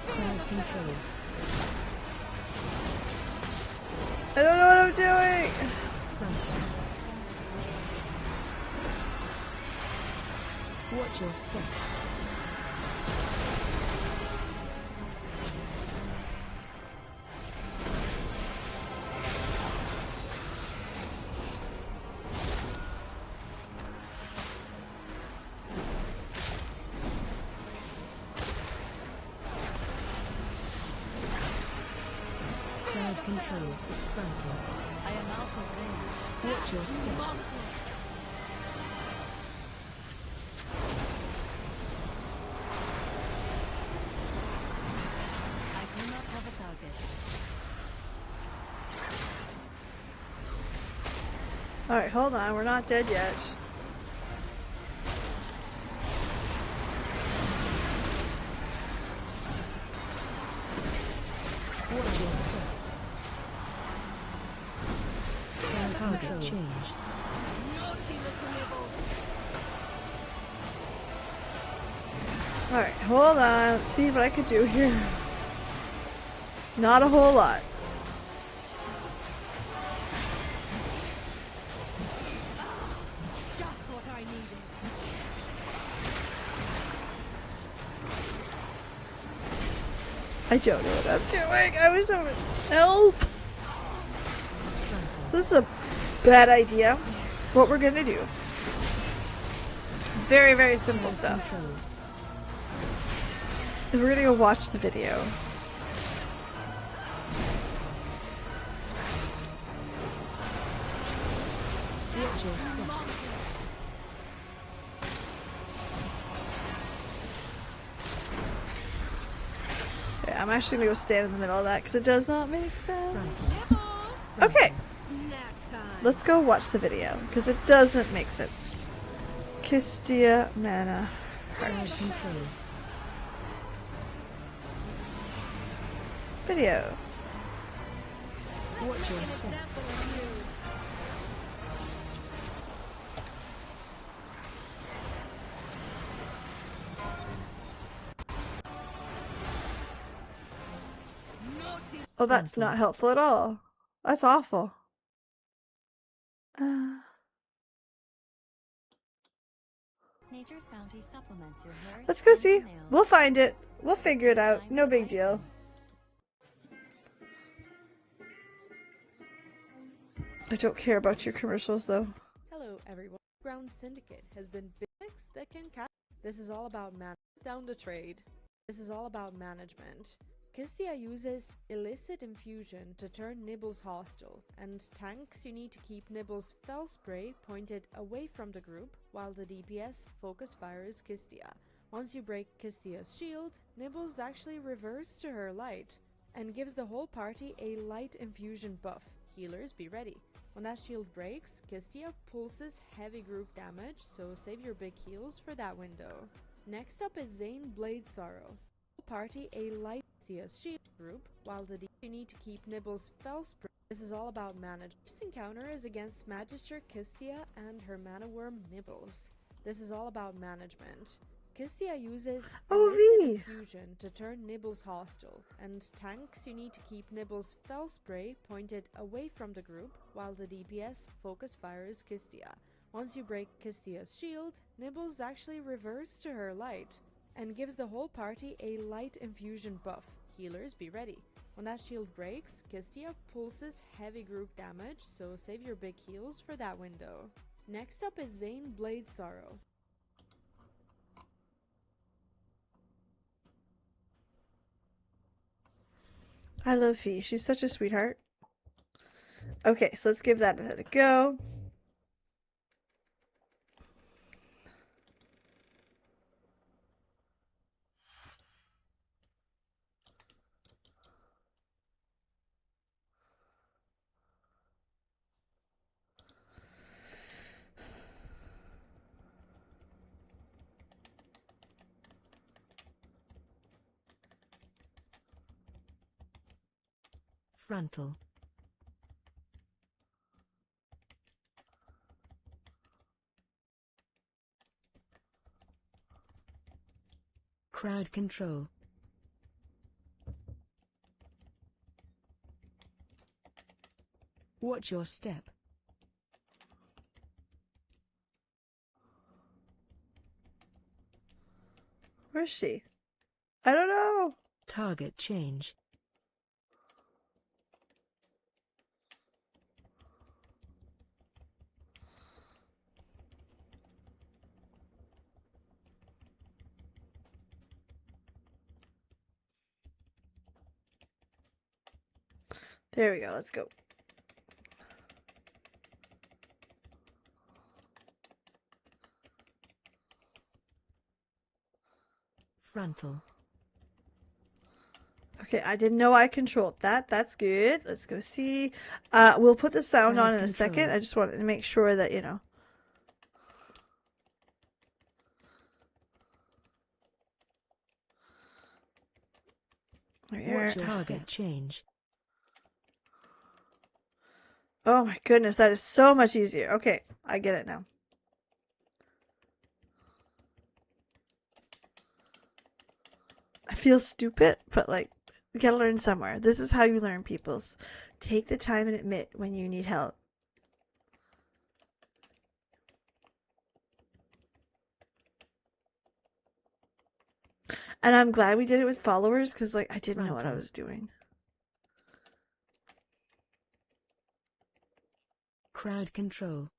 Crowd control. I don't know what I'm doing. Watch Watch your step. Crowd control. Franklin. I am out of range. Watch your step. I do not have a target. Alright, hold on. We're not dead yet. Watch your step. Target changed. Alright, hold on. Let's see what I could do here. Not a whole lot. Just what I needed. I don't know what I'm doing. I was over. Help! This is a bad idea. What we're gonna do. Very, very simple stuff. Control. We're gonna go watch the video. Watch your step. Yeah, I'm actually gonna go stand in the middle of that because it does not make sense. Franklin. Okay, Snack time. let's go watch the video because it doesn't make sense. Kistia mana. Crowd control. Video. Watch your step. Oh, that's not helpful at all. That's awful. Nature's Bounty supplements your hair. Let's go skin, see. and nails. We'll find it. We'll figure it out. No big deal. I don't care about your commercials though. Hello everyone. Ground Syndicate has been fixed that can catch. This is all about down the trade. This is all about management. Kistia uses illicit infusion to turn Nibbles hostile, and tanks you need to keep Nibbles' fell spray pointed away from the group while the DPS focus fires Kistia. Once you break Kistia's shield, Nibbles actually reverts to her light and gives the whole party a light infusion buff. Healers, be ready. When that shield breaks, Kistia pulses heavy group damage, so save your big heals for that window. Next up is Zane Blade Sorrow. Party a light Kistia's shield group, while the you need to keep Nibbles' fell spray. This is all about management. First encounter is against Magister Kistia and her mana worm Nibbles. This is all about management. Kistia uses illicit infusion to turn Nibbles hostile, and tanks you need to keep Nibbles' fell spray pointed away from the group while the DPS focus fires Kistia. Once you break Kistia's shield, Nibbles actually reverts to her light and gives the whole party a light infusion buff. Healers, be ready. When that shield breaks, Kistia pulses heavy group damage, so save your big heals for that window. Next up is Zane Blade Sorrow. I love Fee. She's such a sweetheart. Okay, so let's give that another go. Frontal. Crowd control. Watch your step. Where is she? I don't know. Target change. There we go. Let's go. Frontal. Okay, I didn't know I controlled that. That's good. Let's go see. We'll put the sound on in a second. I just wanted to make sure that, you know. Watch your target change. Oh my goodness, that is so much easier. Okay, I get it now. I feel stupid, but like, you gotta learn somewhere. This is how you learn, peoples. Take the time and admit when you need help. And I'm glad we did it with followers, because like, I didn't know what I was doing. Crowd control.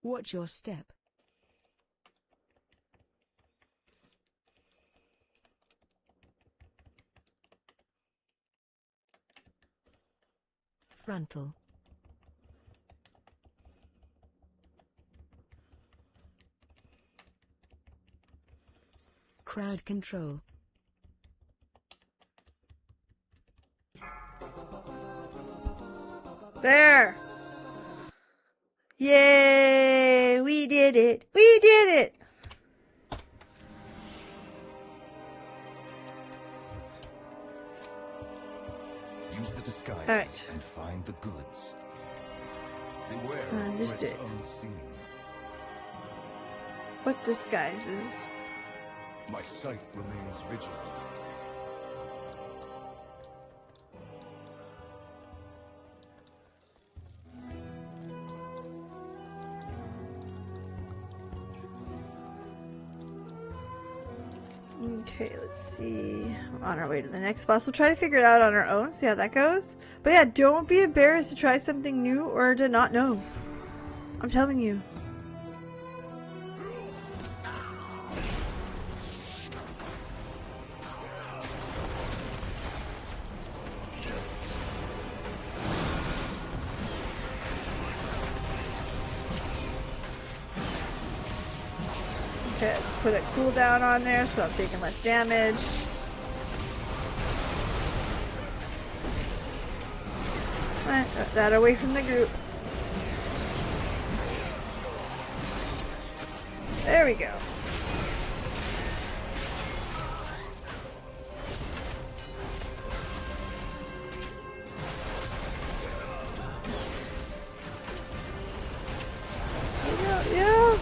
Watch your step. Frontal. Crowd control. There! Yay! We did it! We did it! Use the disguise Alright. and find the goods. Beware of Understood. threats unseen. What disguises? My sight remains vigilant. Okay, let's see. We're on our way to the next boss. We'll try to figure it out on our own, see how that goes. But yeah, don't be embarrassed to try something new or to not know. I'm telling you. Okay, let's put a cooldown on there so I'm taking less damage. Got that away from the group. There we go. Yeah.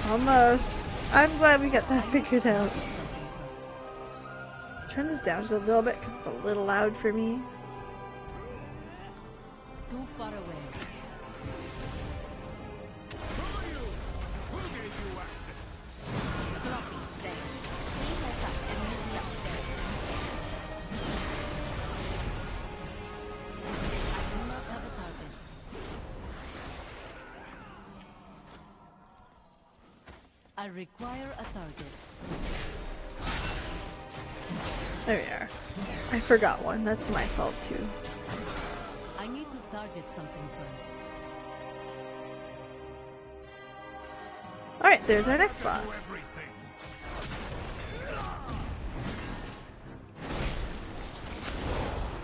Almost. I'm glad we got that figured out. Turn this down just a little bit because it's a little loud for me. Too far away. I require a target. There we are. I forgot one. That's my fault too. I need to target something first. Alright, there's our next boss.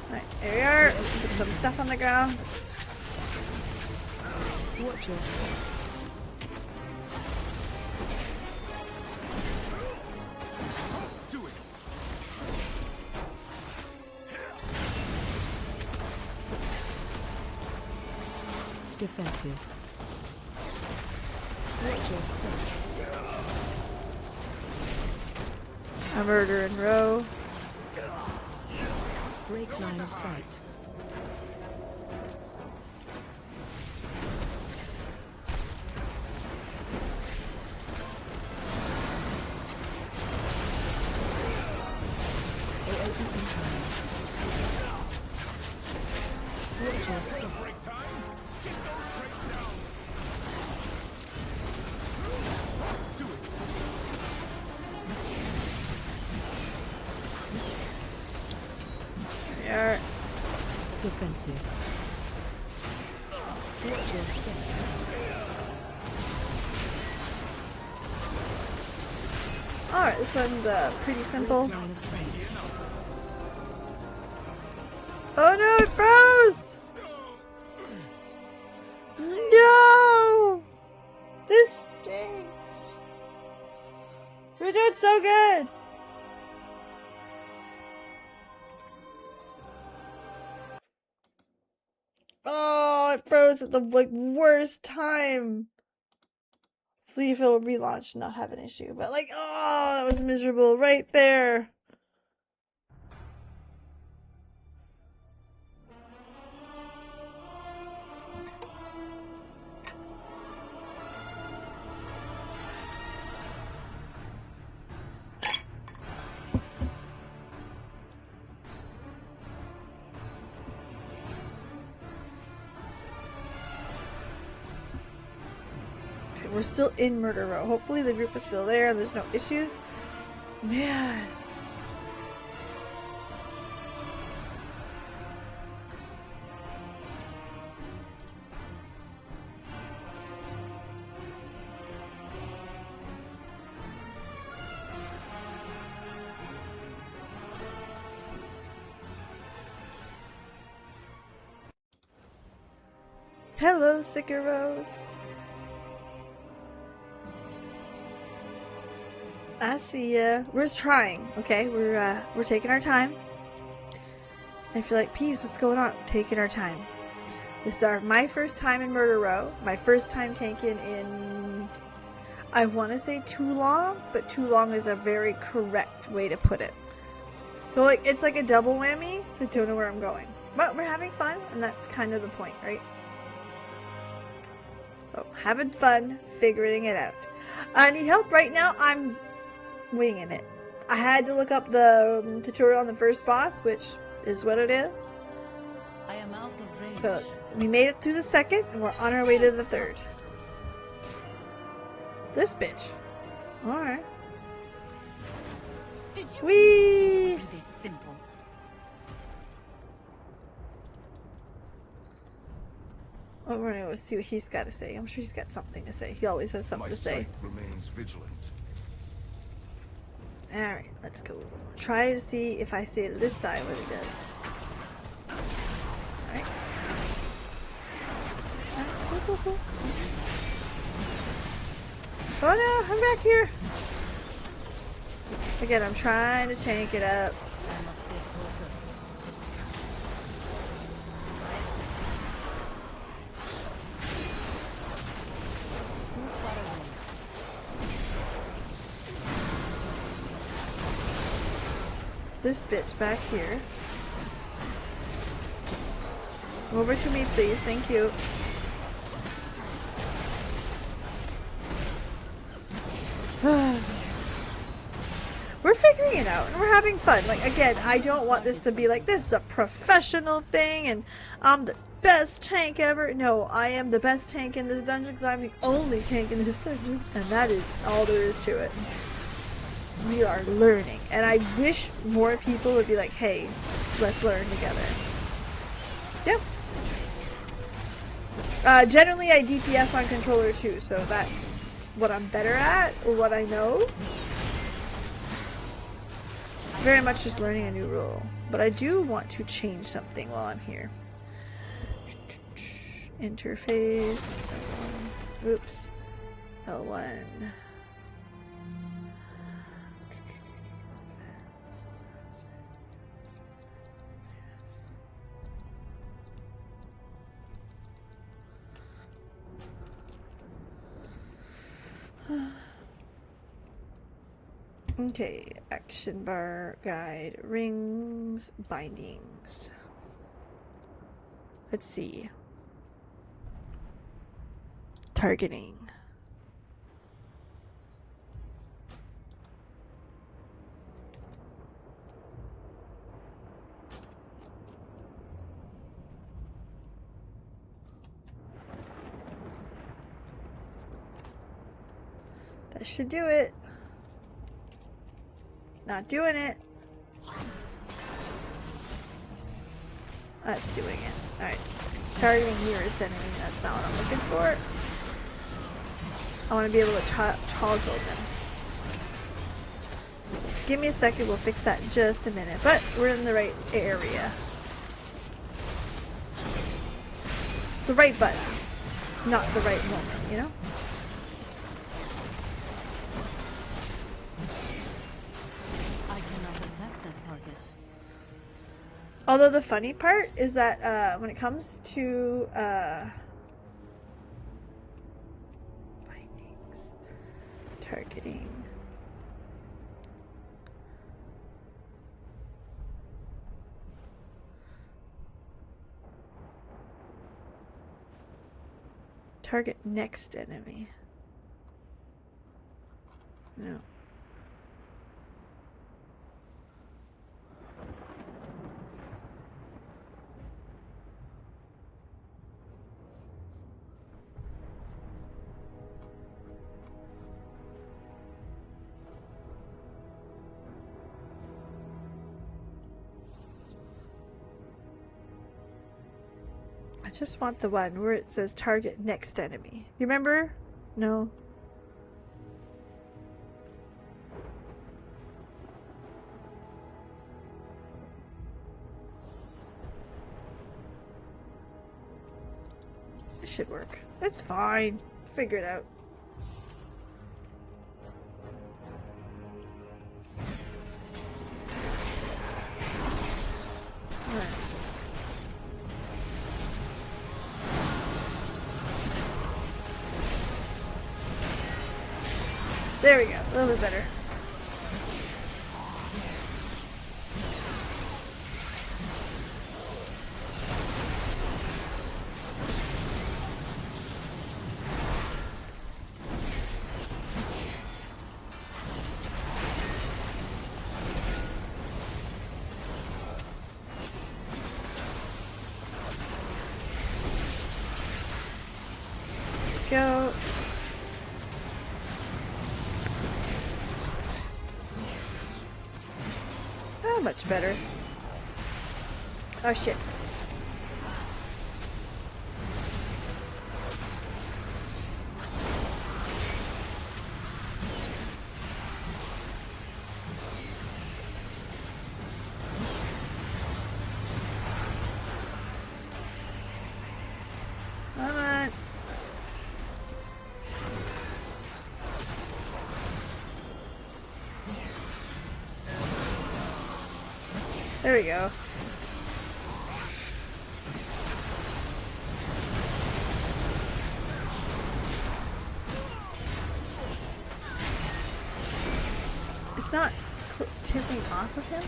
Alright, there we are. Let's put some stuff on the ground. Watch your step. Defensive. Watch your step. A murder in row. Break line of sight. AOE incoming. Watch your step. There. Defensive. Watch your step. Alright, this one's pretty simple. Break line of sight. Oh no, it froze! No! This stinks. We're doing so good. Oh, it froze at the worst time. See if it'll relaunch and not have an issue. But oh, that was miserable right there. We're still in Murder Row. Hopefully the group is still there and there's no issues. Man. Hello, Sickeros. I see ya. We're just trying, okay? We're taking our time. I feel like, Peeves, what's going on? Taking our time. This is my first time in Murder Row. My first time tanking in, I want to say too long, but too long is a very correct way to put it. So it's like a double whammy, so I don't know where I'm going. But we're having fun, and that's kind of the point, right? So, having fun, figuring it out. I need help right now. I'm winging it. I had to look up the tutorial on the first boss, which is what it is. I am out of range. So we made it through the second, and we're on our way to the third. This bitch. Alright. Whee! Be this simple. Oh, we're gonna go see what he's got to say. I'm sure he's got something to say. He always has something My to say. sight remains vigilant. Alright, let's go. Try to see if I stay to this side what it does. Alright. Cool. Oh no, I'm back here. Again, I'm trying to tank it up. I must get closer. Too far away. This bitch back here. Over to me, please. Thank you. We're figuring it out and we're having fun. Again, I don't want this to be this is a professional thing and I'm the best tank ever. No, I am the best tank in this dungeon because I'm the only tank in this dungeon, and that is all there is to it. We are learning, and I wish more people would be like, hey, let's learn together. Yep. Generally I DPS on controller too, so that's what I'm better at, or what I know. Very much just learning a new rule. But I do want to change something while I'm here. Interface. L1. Oops. L1. Okay, action bar, guide, rings, bindings. Let's see. Targeting. That should do it. Not doing it. That's doing it. Alright, targeting nearest enemy. That's not what I'm looking for. I want to be able to toggle them. Give me a second, we'll fix that in just a minute. But we're in the right area. It's the right button, not the right moment, you know? Although the funny part is that when it comes to bindings, targeting, target next enemy. No. I just want the one where it says target next enemy. You remember? No. It should work. It's fine. Figure it out. Alright. There we go, a little bit better. Go. Oh, much better. Oh shit. Come on. There we go. It's not tipping off of him?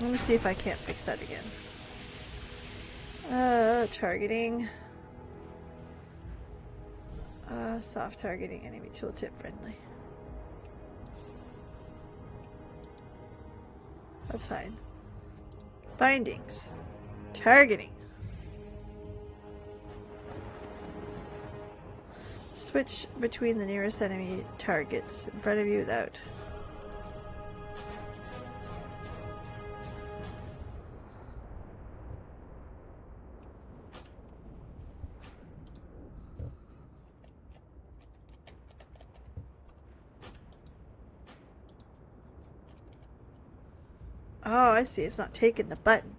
Let me see if I can't fix that again. Targeting. Soft targeting, enemy tooltip friendly. That's fine. Bindings. Targeting. Switch between the nearest enemy targets in front of you without. Oh, I see. It's not taking the button.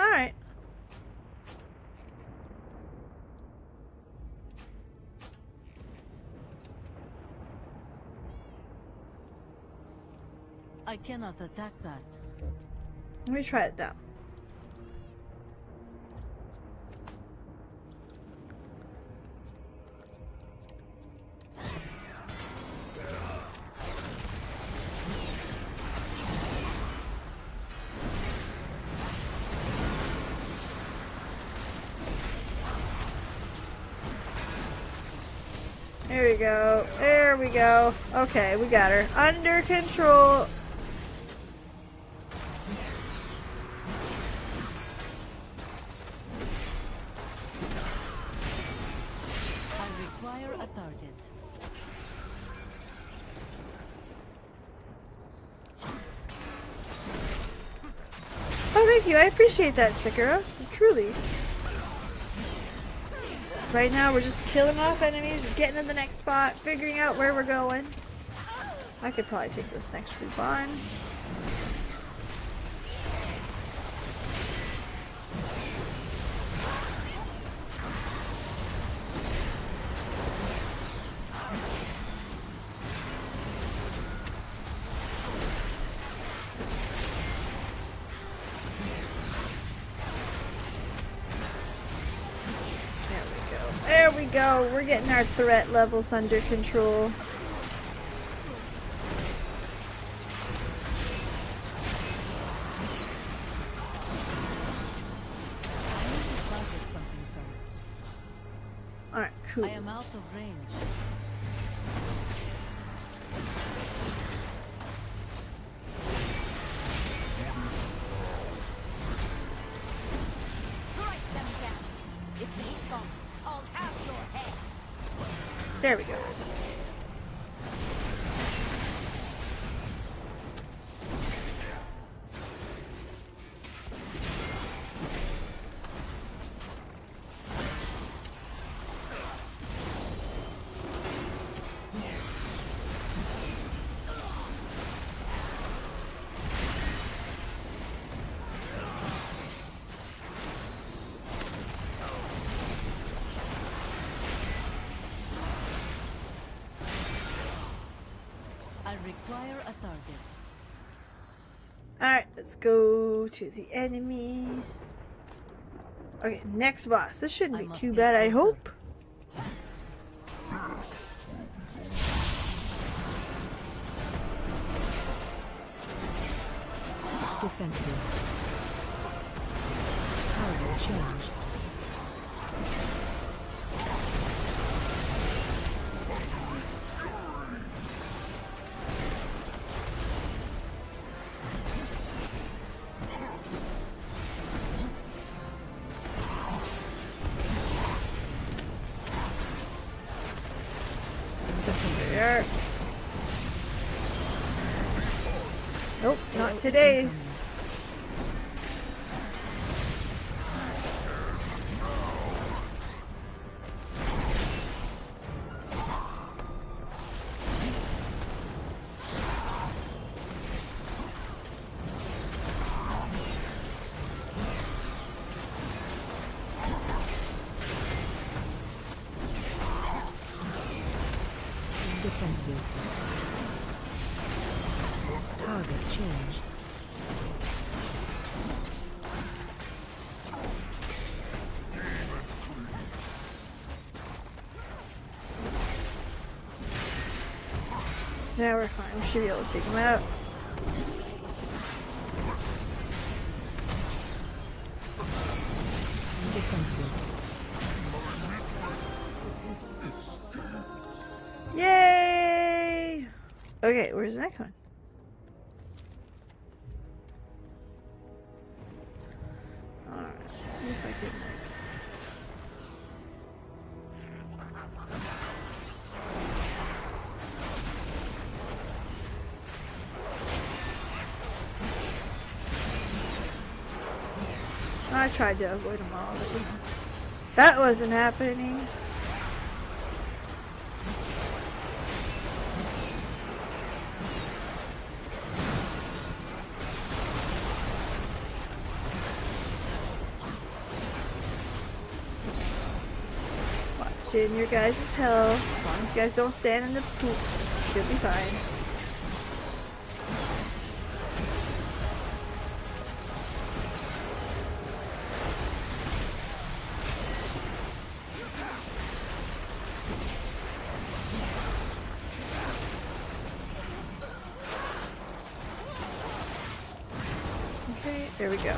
Alright. I cannot attack that. Let me try it though. There we go. There we go. Okay, we got her. Under control. I require a target. Oh, thank you. I appreciate that, Sikaros. Truly. Right now, we're just killing off enemies, getting to the next spot, figuring out where we're going. I could probably take this next group on. There we go. We're getting our threat levels under control. Alright, cool. I am out of range. There we go. I require a target. Alright, let's go to the enemy. Okay, next boss. This shouldn't be too bad, I hope. Defensive. Target change. There. Nope, not today. Defensive. Target change. Now we're fine. We should be able to take him out. Defensive. Yay! Okay, where's the next one? Alright, let's see if I can... I tried to avoid them all, but that wasn't happening. Watching your guys' health. As long as you guys don't stand in the poop, should be fine. Okay, there we go.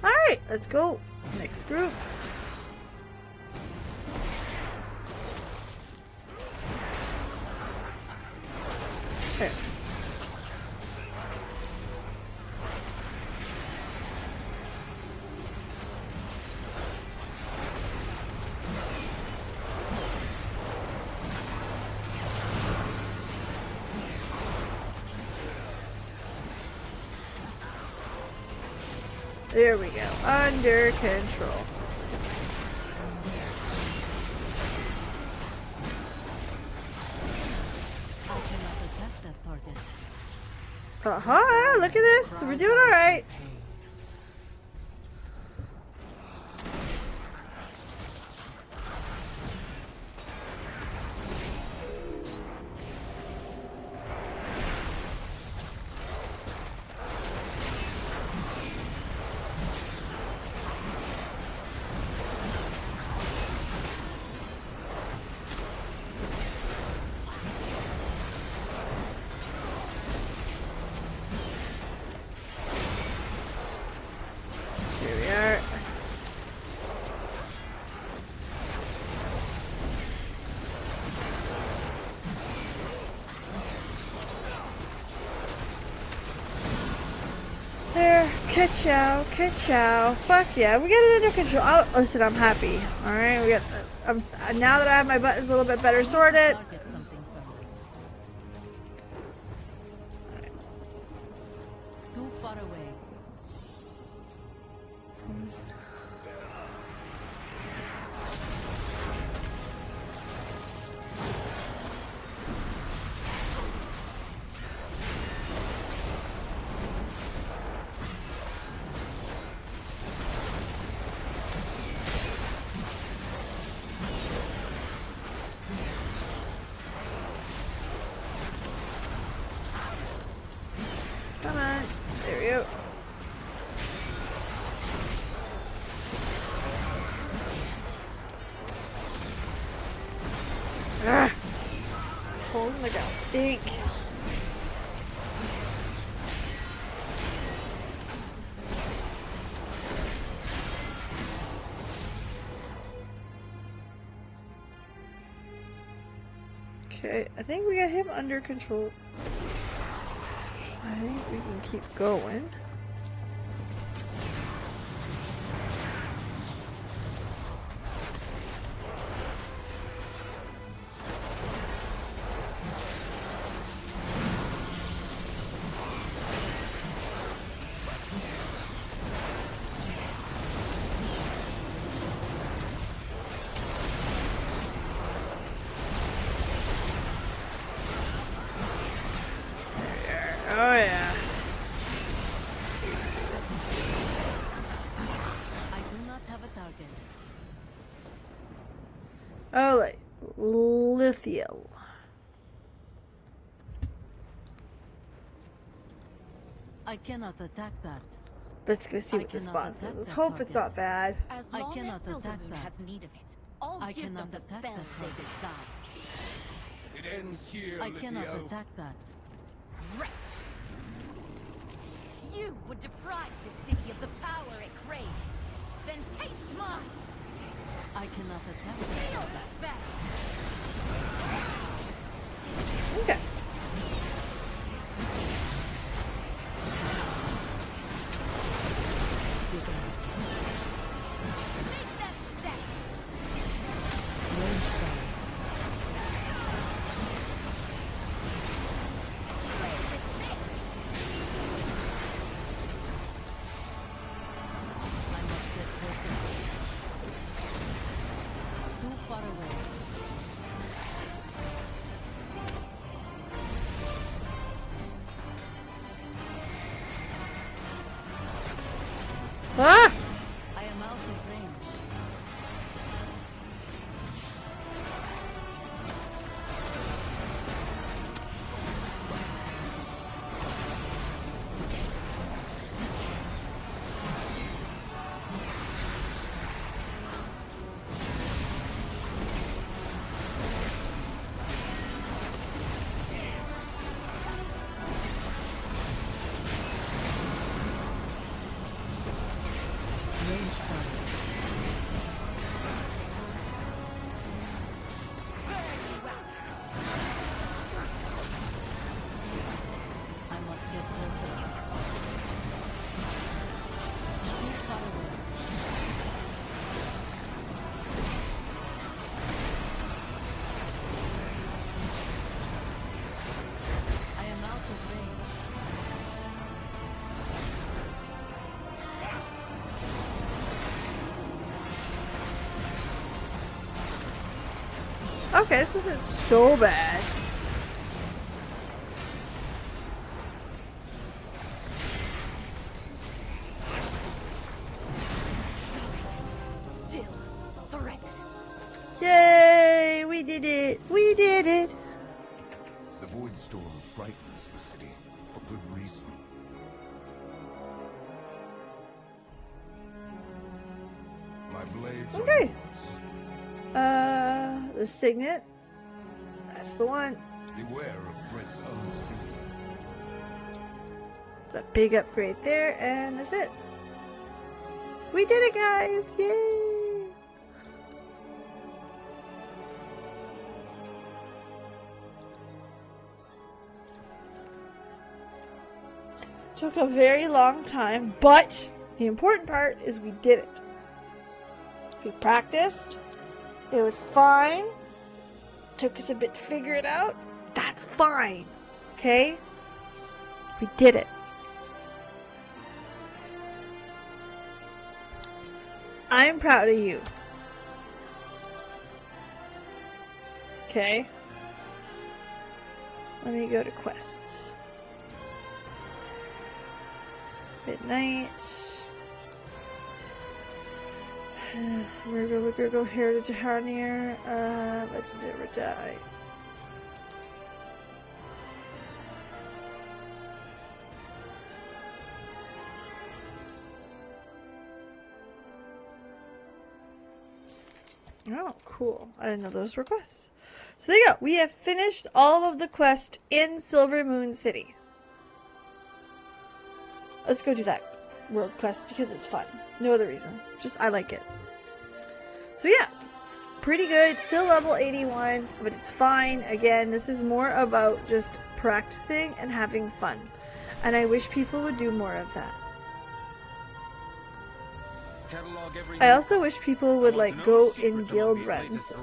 Alright, let's go. Next group. Okay. There we go. Under control. Aha! Look at this. We're doing all right. Here we are. There, ka-chow, ka-chow. Fuck yeah, we got it under control. Listen, I'm happy. All right, we got. Now that I have my buttons a little bit better sorted. Too far away. Come on, there we go. Ah, it's holding the ground stink. Okay, I think we got him under control. I think we can keep going. Oh yeah. I do not have a target. Oh, like lithium. I cannot attack that. Let's go see I what this cannot boss attack is. Let's that hope it's not bad. As I long as cannot attack Silvermoon that. has need of it, I'll I give them cannot the attack spell that they target. desire. It ends here, I cannot Lithio. attack that. Wretch! You would deprive the city of the power it craves. Then taste mine! I cannot attack Feel that. the effect! Okay. Make them dead! Play with this! I must get closer. Too far away. Okay, this isn't so bad. Still threatless. Yay! We did it! We did it! The Void Storm frightens the city, for good reason. My blades Okay. are yours. The signet. That's the one. Beware of threats unseen. The big upgrade there, and that's it. We did it, guys! Yay! Took a very long time, but the important part is we did it. We practiced. It was fine. Took us a bit to figure it out. That's fine. Okay? We did it. I'm proud of you. Okay? Let me go to quests. Midnight. We're gonna go Heritage of Harnier. Let's never die. Oh, cool. I didn't know those were quests. So there you go. We have finished all of the quests in Silver Moon City. Let's go do that world quest because it's fun. No other reason. Just I like it. So yeah. Pretty good. Still level 81, but it's fine. Again, this is more about just practicing and having fun. And I wish people would do more of that. I also wish people would like go in guild runs.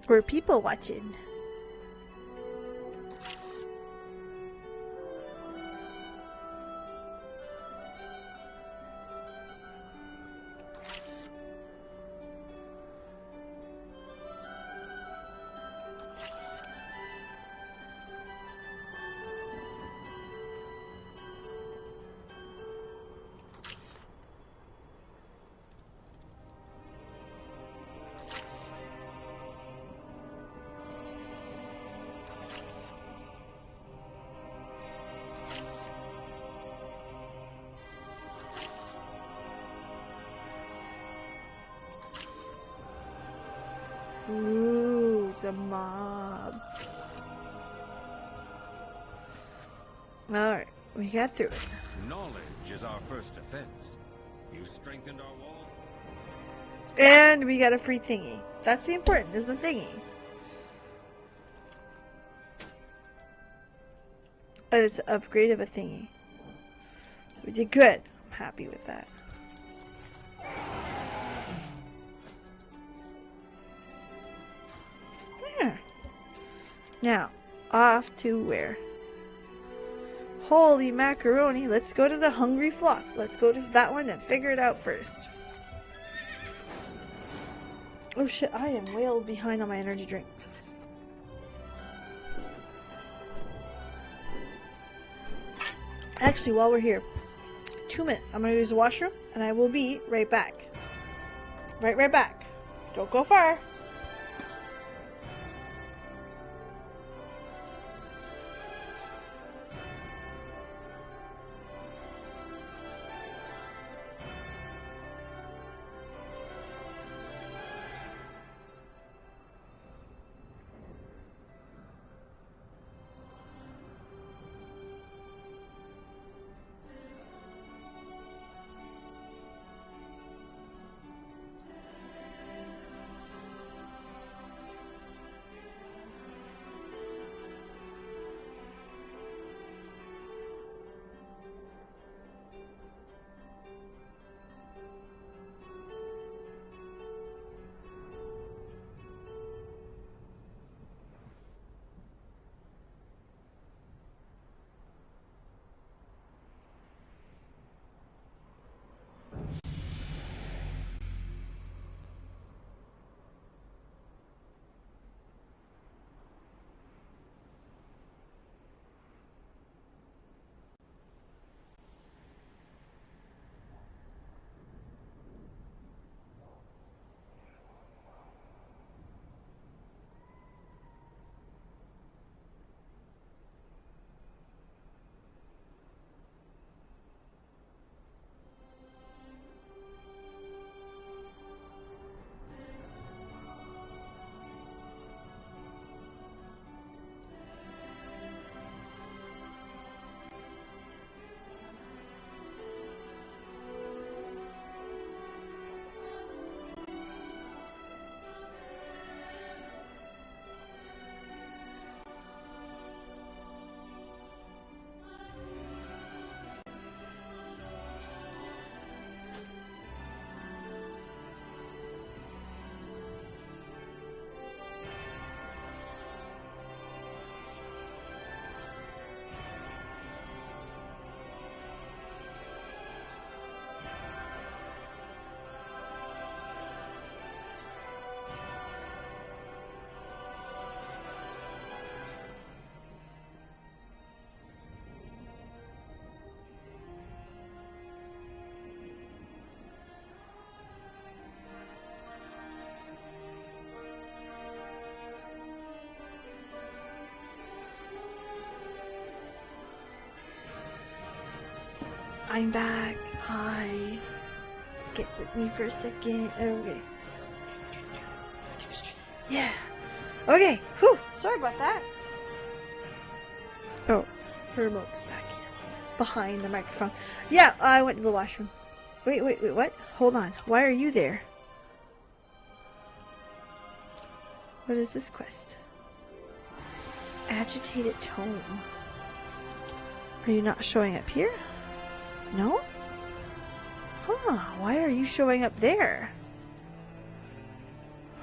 Were people watching? Ooh, it's a mob. Alright, we got through it. Knowledge is our first defense. You strengthened our walls. And we got a free thingy. That's the important, is the thingy. And it's an upgrade of a thingy. So we did good. I'm happy with that. There. Now, off to where? Holy macaroni. Let's go to the Hungry Flock. Let's go to that one and figure it out first. Oh shit, I am way behind on my energy drink. Actually, while we're here, 2 minutes. I'm gonna use the washroom and I will be right back. Right back. Don't go far. I'm back. Hi. Get with me for a second. Okay. Yeah. Okay. Whew. Sorry about that. Oh, her remote's back here. Behind the microphone. Yeah, I went to the washroom. Wait, what? Hold on. Why are you there? What is this quest? Agitated tone. Are you not showing up here? No? Huh, why are you showing up there?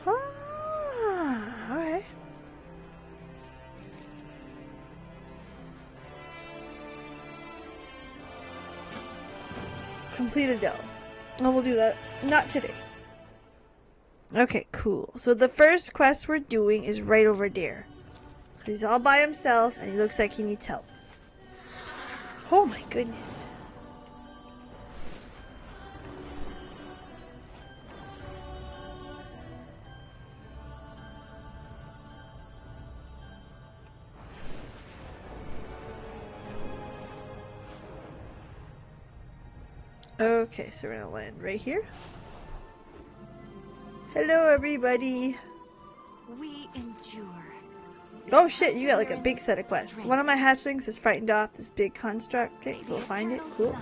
Huh, alright. Complete a delve. Oh, we'll do that. Not today. Okay, cool. So the first quest we're doing is right over there. He's all by himself and he looks like he needs help. Oh my goodness. Okay, so we're gonna land right here. Hello everybody. We endure. Oh shit, you got like a big set of quests. One of my hatchlings has frightened off this big construct. Okay, go find it. Cool.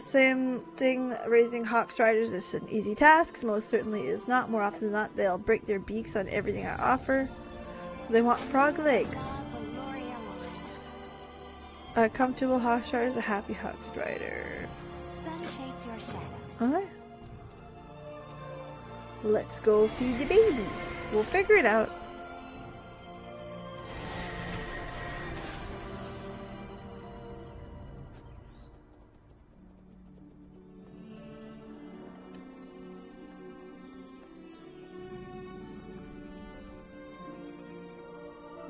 Same thing, raising hawk striders is an easy task. Most certainly is not. More often than not, they'll break their beaks on everything I offer. So they want frog legs. A comfortable hawk strider is a happy hawk strider. Alright. Let's go feed the babies. We'll figure it out.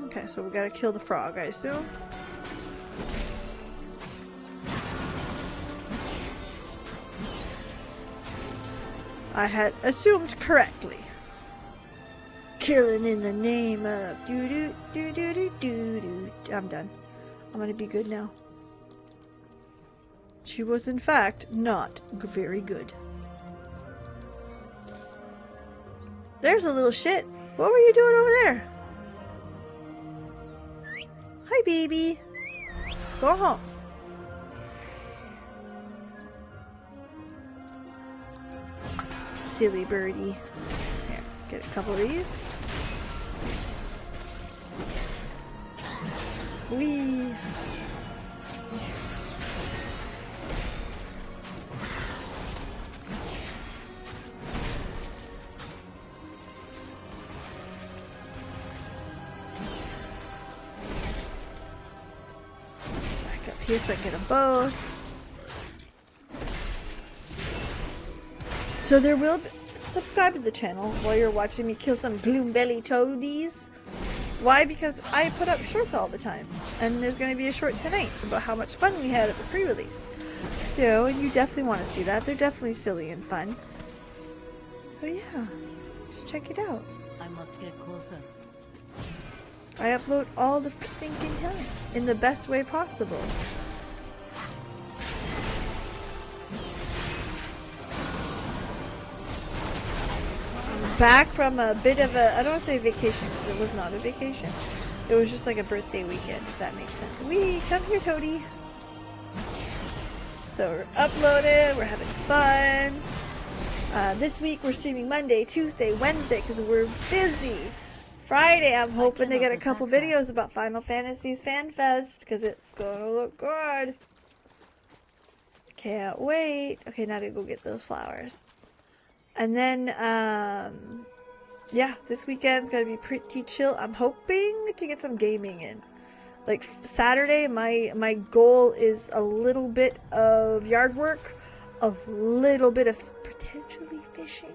Okay, so we gotta kill the frog, I assume. I had assumed correctly. Killing in the name of doo doo doo doo doo doo doo. I'm done. I'm gonna be good now. She was in fact not very good. There's a little shit. What were you doing over there? Hi, baby. Go home. Silly birdie. Here, get a couple of these. Whee! Back up here so I get them both. So there will be, subscribe to the channel while you're watching me kill some gloombelly toadies. Why? Because I put up shorts all the time. And there's going to be a short tonight about how much fun we had at the pre-release. So, and you definitely want to see that. They're definitely silly and fun. So yeah, just check it out. I must get closer. I upload all the stinking time in the best way possible. Back from a bit of a, I don't want to say vacation because it was not a vacation. It was just like a birthday weekend, if that makes sense. Wee, come here, Toadie. So we're uploaded, we're having fun. This week we're streaming Monday, Tuesday, Wednesday because we're busy. Friday I'm hoping to get a couple videos about Final Fantasy's Fan Fest because it's going to look good. Can't wait. Okay, now to go get those flowers. And then, yeah, this weekend's gonna be pretty chill. I'm hoping to get some gaming in. Like, Saturday, my goal is a little bit of yard work, a little bit of potentially fishing.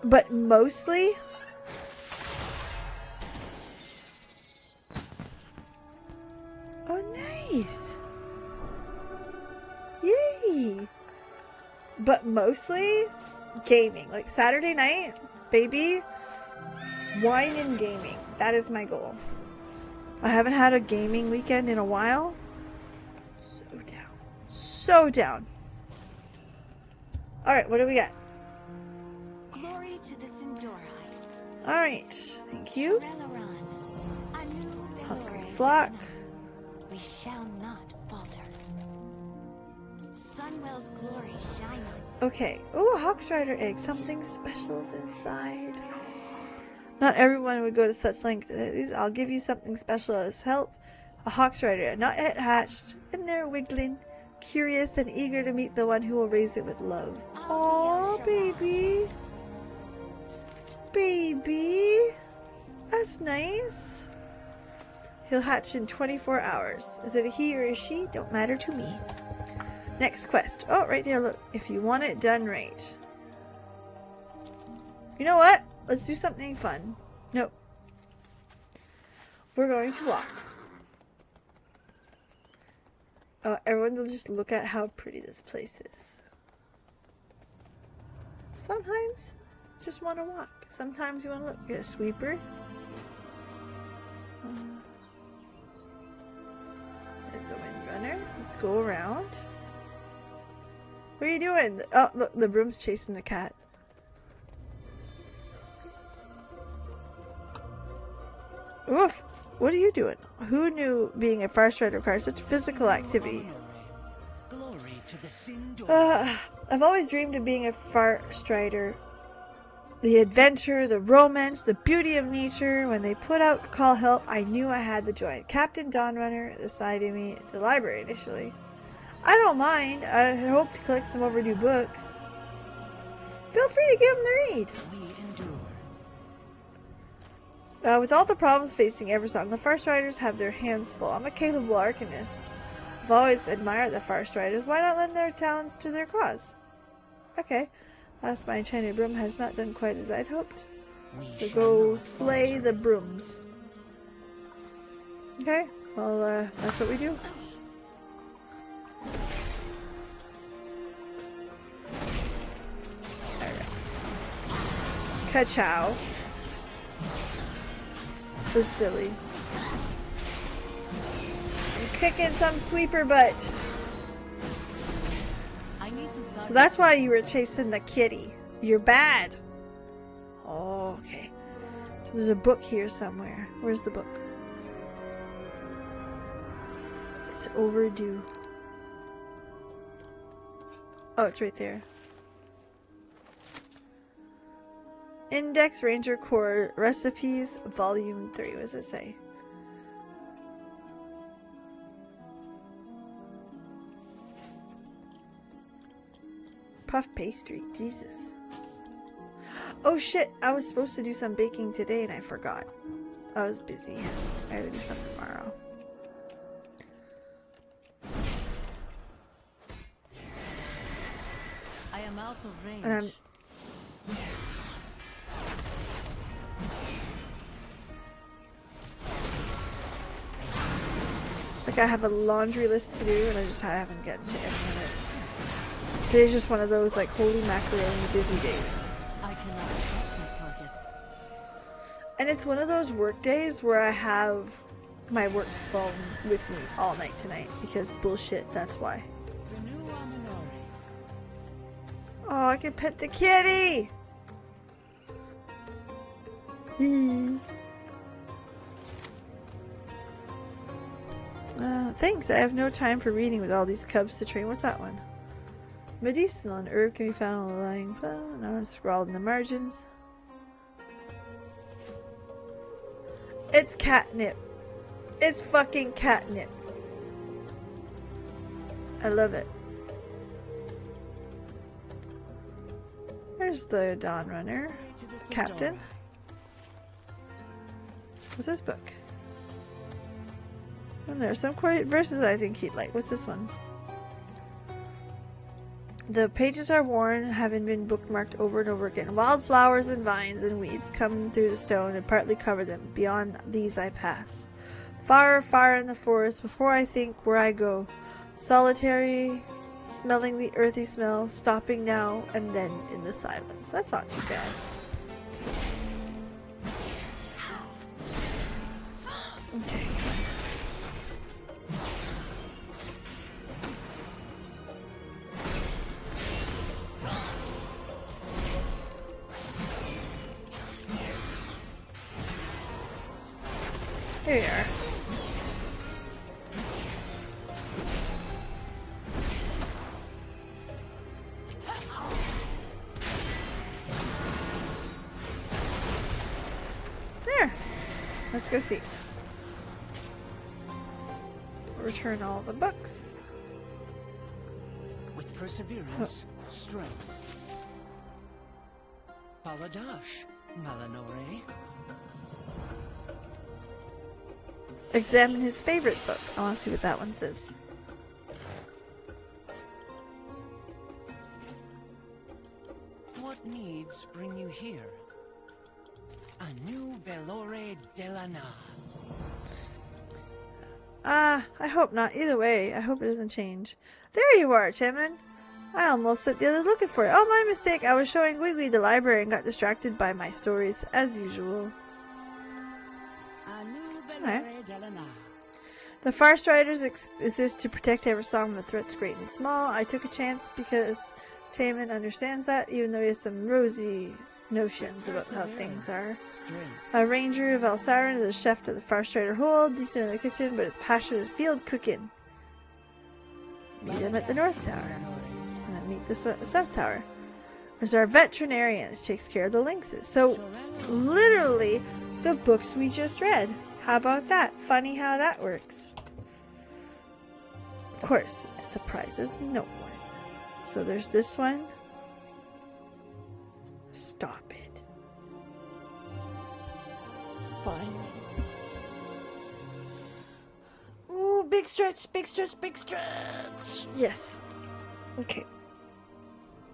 But mostly, oh, nice. Yay! But mostly gaming. Like Saturday night, baby, wine and gaming. That is my goal. I haven't had a gaming weekend in a while. So down. So down. Alright, what do we got? Glory to the Sindori. Alright, thank you. Releron, a new Hungry glory to flock. the night. We shall not falter. Sunwell's glory shine on. Okay. Ooh, a Hawksrider egg. Something special's inside. Not everyone would go to such length. I'll give you something special as help. A Hawksrider, not yet hatched, and they're wiggling, curious and eager to meet the one who will raise it with love. Oh, baby. Baby. That's nice. He'll hatch in 24 hours. Is it a he or a she? Don't matter to me. Next quest. Oh, right there, look. If you want it done right. You know what? Let's do something fun. Nope. We're going to walk. Everyone will just look at how pretty this place is. Sometimes you just want to walk. Sometimes you want to look. Get a sweeper. There's a windrunner. Let's go around. What are you doing? Oh, look, the broom's chasing the cat. Oof! What are you doing? Who knew being a fire strider requires such physical activity? Glory to the Sindori. I've always dreamed of being a fire strider. The adventure, the romance, the beauty of nature. When they put out Call Help, I knew I had to join. Captain Dawnrunner decided me at the library initially. I don't mind. I hope to collect some overdue books. Feel free to give them the read. We endure. With all the problems facing Eversong, the Fire Striders have their hands full. I'm a capable arcanist. I've always admired the Fire Striders. Why not lend their talents to their cause? Okay. Last my enchanted broom has not done quite as I'd hoped. So go slay the brooms. Okay. Well, that's what we do. Ka-chow. Was silly. I'm kicking some sweeper butt. So that's why you were chasing the kitty. You're bad. Oh, okay. So there's a book here somewhere. Where's the book? It's overdue. Oh, it's right there. Index Ranger Corps Recipes, Volume 3. What does it say? Puff pastry. Jesus. Oh shit, I was supposed to do some baking today and I forgot. I was busy. I gotta do some tomorrow. I am out of range. And I'm... Like I have a laundry list to do and I haven't gotten to any of it. Today's just one of those like holy macaroni busy days. I cannot attack my target. And it's one of those work days where I have my work phone with me all night tonight because bullshit, that's why. Oh, I can pet the kitty! Thanks, I have no time for reading with all these cubs to train. What's that one? Medicinal, an herb can be found on the lying plant. Now it's scrawled in the margins. It's catnip. It's fucking catnip. I love it. There's the Dawnrunner. Captain. What's this book? And there's some verses I think he'd like. What's this one? The pages are worn, having been bookmarked over and over again. Wildflowers and vines and weeds come through the stone and partly cover them. Beyond these I pass. Far, far in the forest, before I think where I go. Solitary, smelling the earthy smell, stopping now and then in the silence. That's not too bad. Okay. There you are. There. Let's go see. Return all the books. With perseverance, strength. Baladash, Malanore. Examine his favorite book. I want to see what that one says. What needs bring you here? A new Belore Delana. I hope not. Either way, I hope it doesn't change. There you are, Timon. I almost slipped the others looking for you. Oh, my mistake. I was showing Wiggly the library and got distracted by my stories, as usual. Alright. The Farstriders exist to protect Eversong from threats great and small. I took a chance because Timon understands that, even though he has some rosy notions about how things are. A ranger of Elsarin is a chef to the Farstrider hold, decent in the kitchen, but is passionate at field cooking. Meet him at the North Tower. And then meet this one at the South Tower. There's our veterinarian, who takes care of the lynxes. So, literally, the books we just read. How about that? Funny how that works. Of course, it surprises no one. So there's this one. Stop it. Fine. Ooh, big stretch, big stretch, big stretch. Yes. Okay.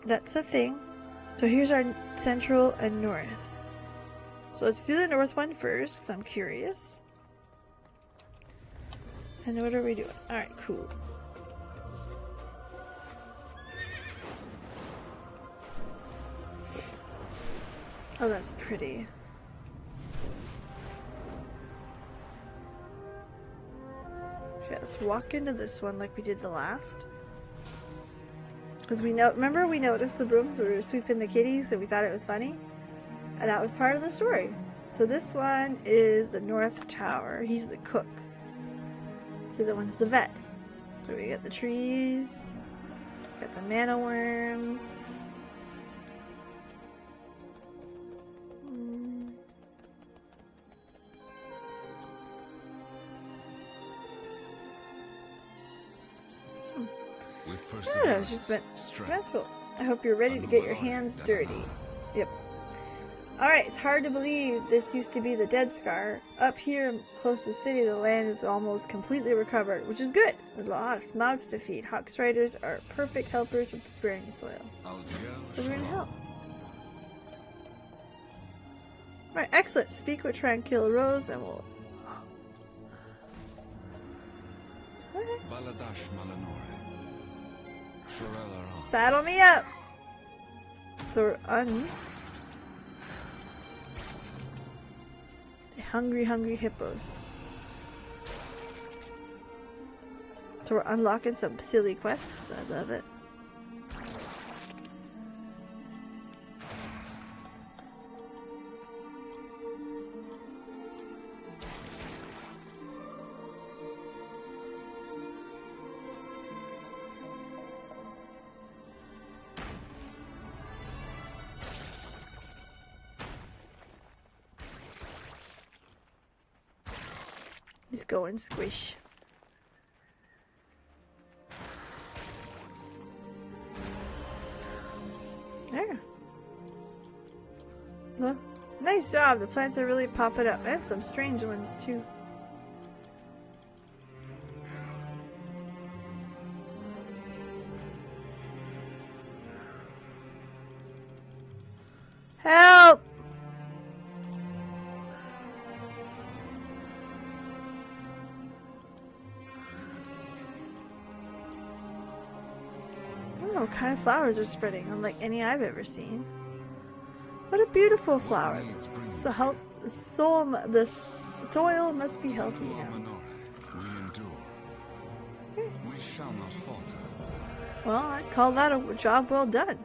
That's a thing. So here's our central and north. So let's do the north one first, because I'm curious. And what are we doing? Alright, cool. Oh, that's pretty. Okay, let's walk into this one like we did the last. Because remember we noticed the brooms where we were sweeping the kitties and we thought it was funny? And that was part of the story. So this one is the North Tower. He's the cook. The other one's the vet. So we got the trees. Got the mana worms. I was just went transport. I hope you're ready to get your hands dirty. Yep. Alright, it's hard to believe this used to be the Dead Scar. Up here, close to the city, the land is almost completely recovered, which is good. With a lot of mouths to feed. Hawkstriders are perfect helpers for preparing the soil. So we're gonna help. Alright, excellent. Speak with Tranquil Rose and we'll... Saddle me up! So we're the hungry hippos. So we're unlocking some silly quests. I love it. Just go and squish. There. Well, nice job. The plants are really popping up. And some strange ones too. Help! What kind of flowers are spreading, unlike any I've ever seen. What a beautiful flower. The soil must be healthy now. Okay. We shall not falter. Well, I'd call that a job well done.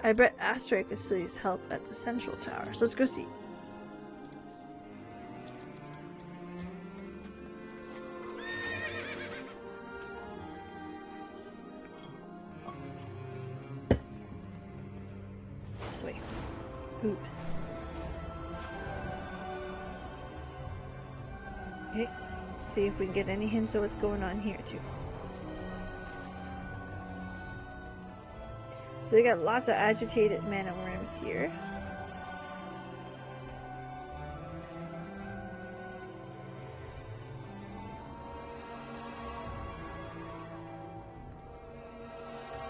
I bet Astray could still use help at the central tower, so let's go see. this way. Oops. Okay, see if we can get any hints of what's going on here too. So we got lots of agitated mana worms here.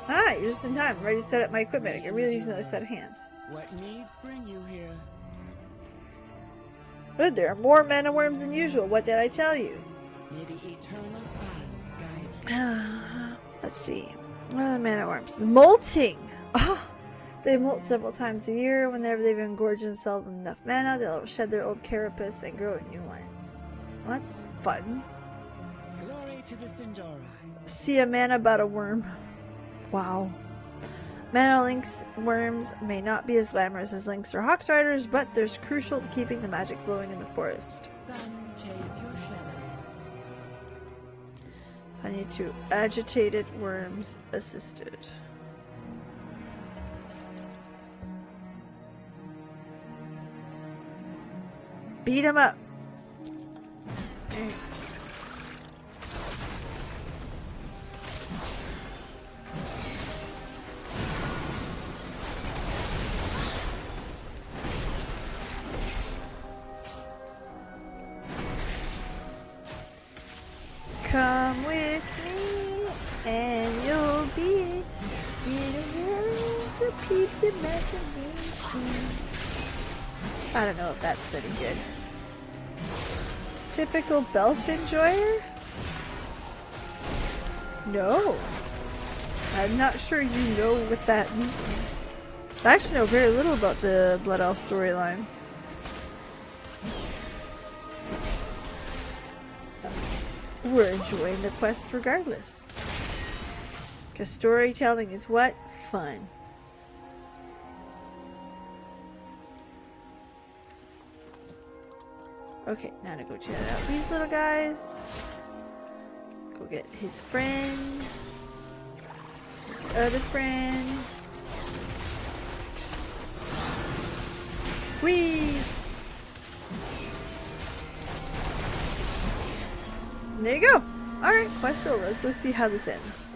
Ah, you're just in time. I'm ready to set up my equipment. I can really use another set of hands. What needs bring you here? Good, there are more mana worms than usual. What did I tell you? May the eternal sun guide Let's see. Mana worms. Molting! Oh, they molt several times a year. Whenever they've engorged themselves with enough mana, they'll shed their old carapace and grow a new one. That's fun. you. Glory to the Sindori. See a mana about a worm. Wow. Mana lynx worms may not be as glamorous as lynx or hawk riders, but they're crucial to keeping the magic flowing in the forest. Sun, chase your shadow. So I need to agitated worms assisted. Beat him up. Okay. Come with me, and you'll be in a world of Pete's imagination. I don't know if that's any good. Typical Belf enjoyer? No. I'm not sure you know what that means. I actually know very little about the Blood Elf storyline. We're enjoying the quest regardless. Because storytelling is what? Fun. Okay, now to go check out these little guys. Go get his friend. His other friend. Whee! There you go. Alright, quest over. Let's go see how this ends.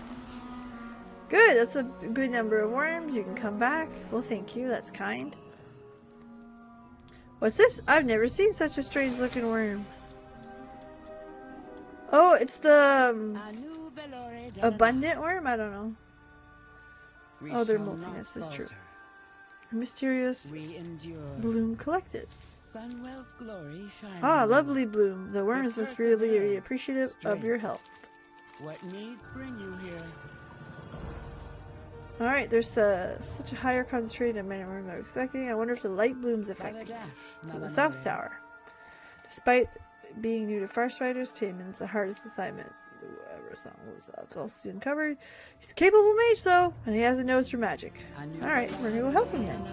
Good, that's a good number of worms. You can come back. Well, thank you. That's kind. What's this? I've never seen such a strange looking worm. Oh, it's the abundant worm? I don't know. Oh, they're molting. This is true. Mysterious bloom collected. Sunwell's glory shines. Ah, lovely bloom. The worms must really be appreciative of your help. What needs bring you here? Alright, there's such a higher concentration of mana worm than I was expecting. I wonder if the light bloom's effective. To the South Tower. Despite being new to Farsighters, Taemin's the hardest assignment. Whoever song was all soon covered. He's a capable mage though, and he has a nose for magic. Alright, we're gonna go help him then.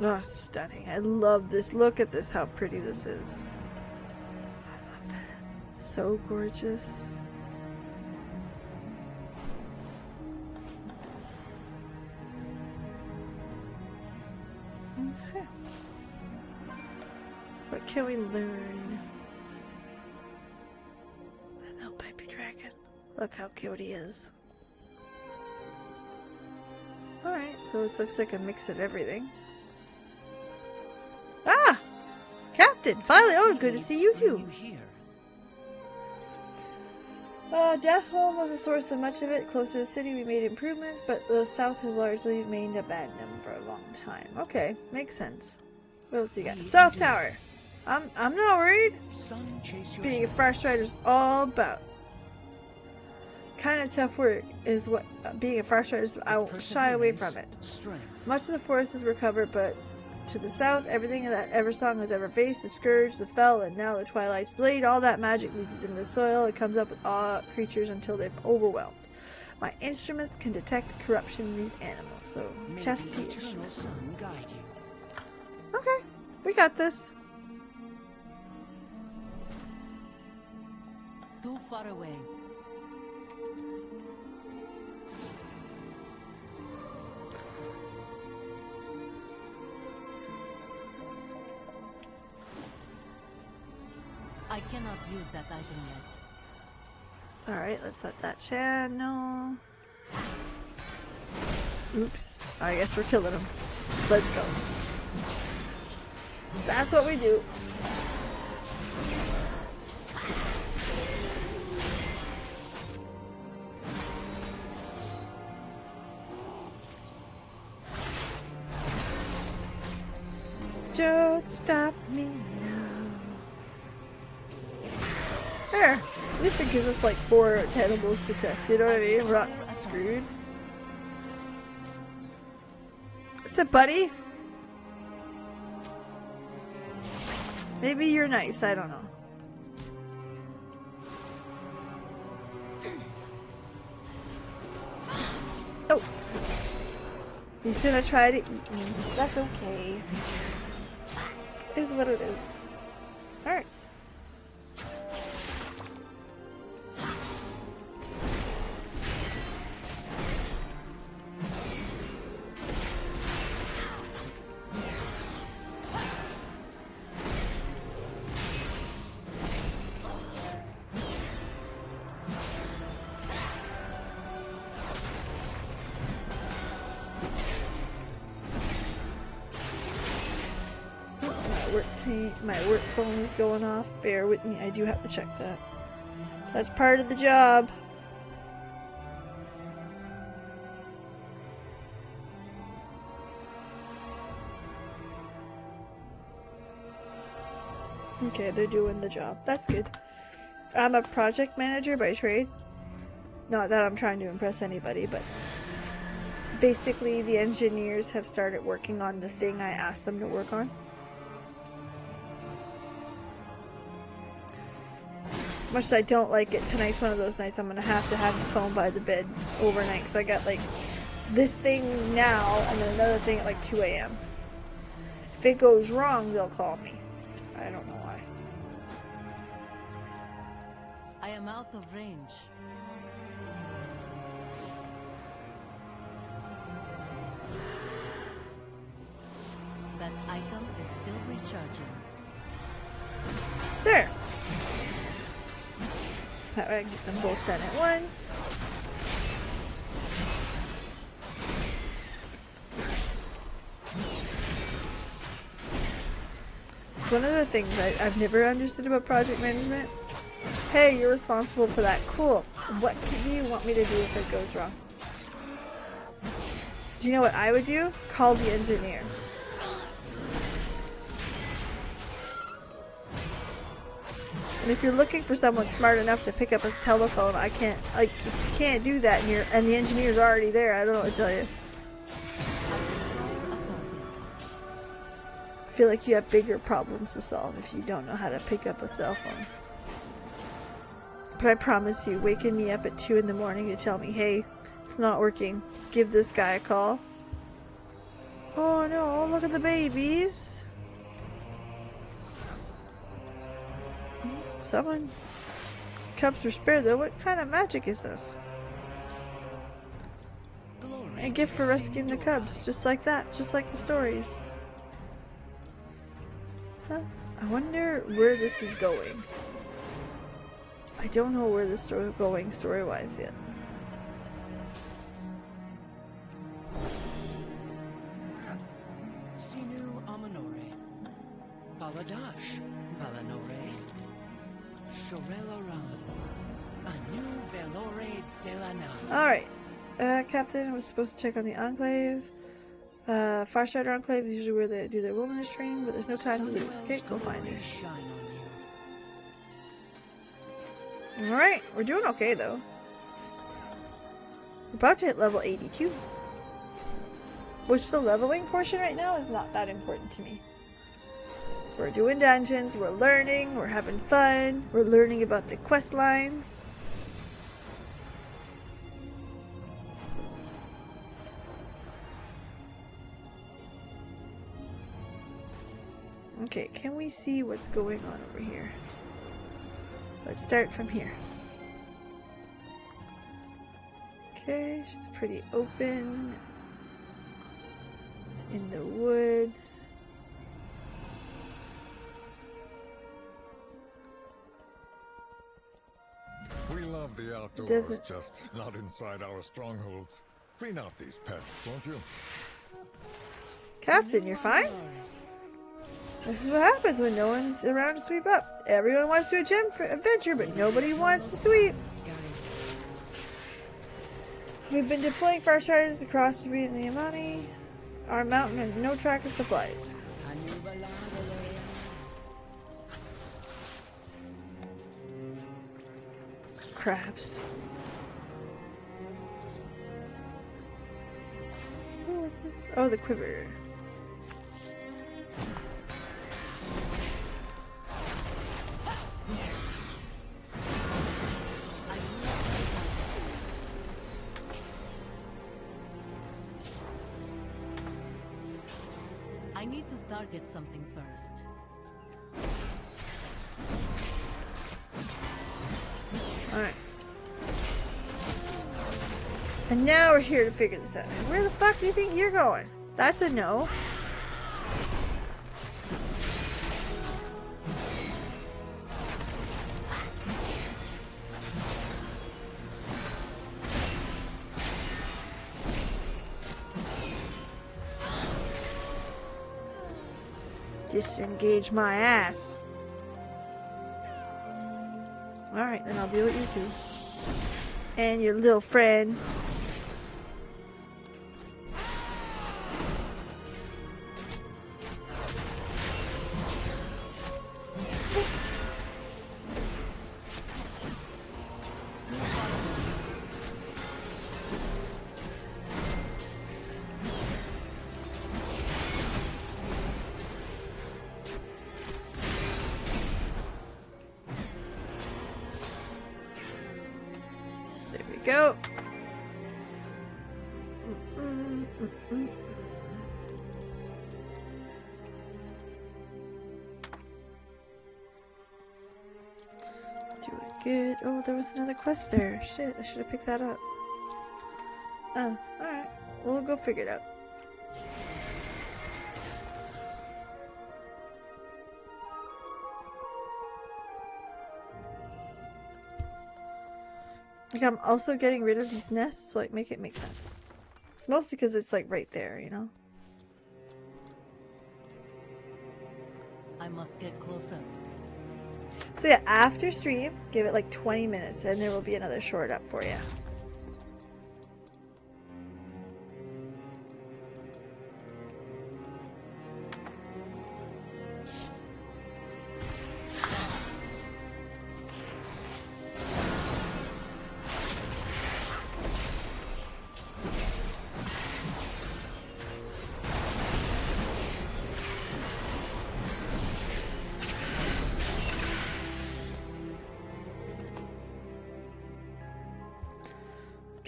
Oh, stunning. I love this. Look at this, how pretty this is. I love that. So gorgeous. Okay. What can we learn? Hello, baby dragon. Look how cute he is. Alright, so it looks like a mix of everything. Ah! Captain! Finally! Oh, good to see you too! Deathholm was the source of much of it. Close to the city we made improvements, but the south has largely remained abandoned for a long time. Okay, makes sense. What else you got? South Tower! I'm not worried! Being a Farsighter's all about. Kind of tough work is what being a Farsighter is. I won't shy away from it. Much of the forest is recovered, but to the south, everything that Eversong has ever faced, the Scourge, the Fell, and now the Twilight's Blade, all that magic leaches into the soil. It comes up with all creatures until they're overwhelmed. My instruments can detect corruption in these animals, so test the instruments. Okay, we got this. too far away. I cannot use that item yet. Alright, let's set that channel. Oops. I guess we're killing him. Let's go. That's what we do. Don't stop me now. There. At least it gives us like 4 tentacles to test, you know what I mean? We're not screwed. What's up, buddy? Maybe you're nice, I don't know. Oh! He's gonna try to eat me. That's okay. Is what it is. Alright. My work phone is going off. Bear with me. I do have to check that. That's part of the job. Okay, they're doing the job. That's good. I'm a project manager by trade. Not that I'm trying to impress anybody, but basically the engineers have started working on the thing I asked them to work on. Much as I don't like it, tonight's one of those nights I'm gonna have the phone by the bed overnight because I got like this thing now and then another thing at like 2 a.m. If it goes wrong, they'll call me. I don't know why. I am out of range. That item is still recharging. There! That way I can get them both done at once. It's one of the things I've never understood about project management. Hey, you're responsible for that. Cool. What do you want me to do if it goes wrong? Do you know what I would do? Call the engineer. And if you're looking for someone smart enough to pick up a telephone, I can't, like, you can't do that and the engineer's already there. I don't know what to tell you. I feel like you have bigger problems to solve if you don't know how to pick up a cell phone. But I promise you, waking me up at 2 in the morning to tell me, hey, it's not working, give this guy a call. Oh no, look at the babies. Someone... These cubs were spared though. What kind of magic is this? A gift for rescuing the cubs. Just like that. Just like the stories. Huh. I wonder where this is going. I don't know where this story is going story-wise yet. Sinu Amanore. Baladash. Balanore. Alright. Captain was supposed to check on the Enclave. Farsighter Enclave is usually where they do their wilderness training, but there's no time to lose. Okay, go find her. Alright, we're doing okay though. We're about to hit level 82. Which the leveling portion right now is not that important to me. We're doing dungeons, we're learning, we're having fun, we're learning about the quest lines. Okay, can we see what's going on over here? Let's start from here. Okay, she's pretty open. It's in the woods. We love the outdoors, Doesn't- just not inside our strongholds. Clean out these pests, won't you? Captain, you're fine? This is what happens when no one's around to sweep up. Everyone wants to do a adventure, but nobody wants to sweep. We've been deploying fire charges across the region of the Yamani. Our mountain has no track of supplies. Crabs. Oh, what's this? Oh, the quiver. I need to target something first. Alright. And now we're here to figure this out. Where the fuck do you think you're going? That's a no. Disengage my ass. Alright, then I'll deal with you two. And your little friend. Go. Doing good. Oh, there was another quest there. Shit, I should have picked that up. Oh, alright. We'll go figure it out. Like, I'm also getting rid of these nests to, like, make it make sense. It's mostly because it's, like, right there, you know? I must get closer. So yeah, after stream, give it, like, 20 minutes, and there will be another short up for you.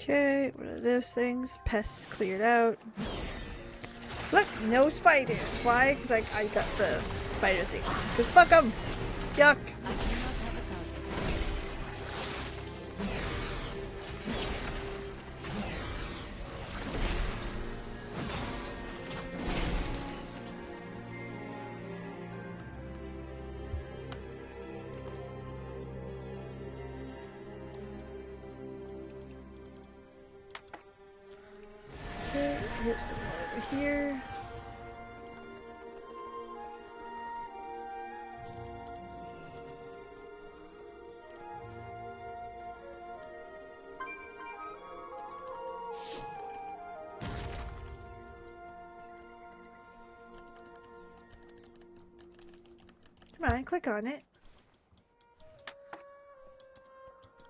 Okay, what are those things? Pests cleared out. Look, no spiders. Why? Because I got the spider thing. Because fuck them! Yuck! Okay, here's some more over here. Come on, click on it.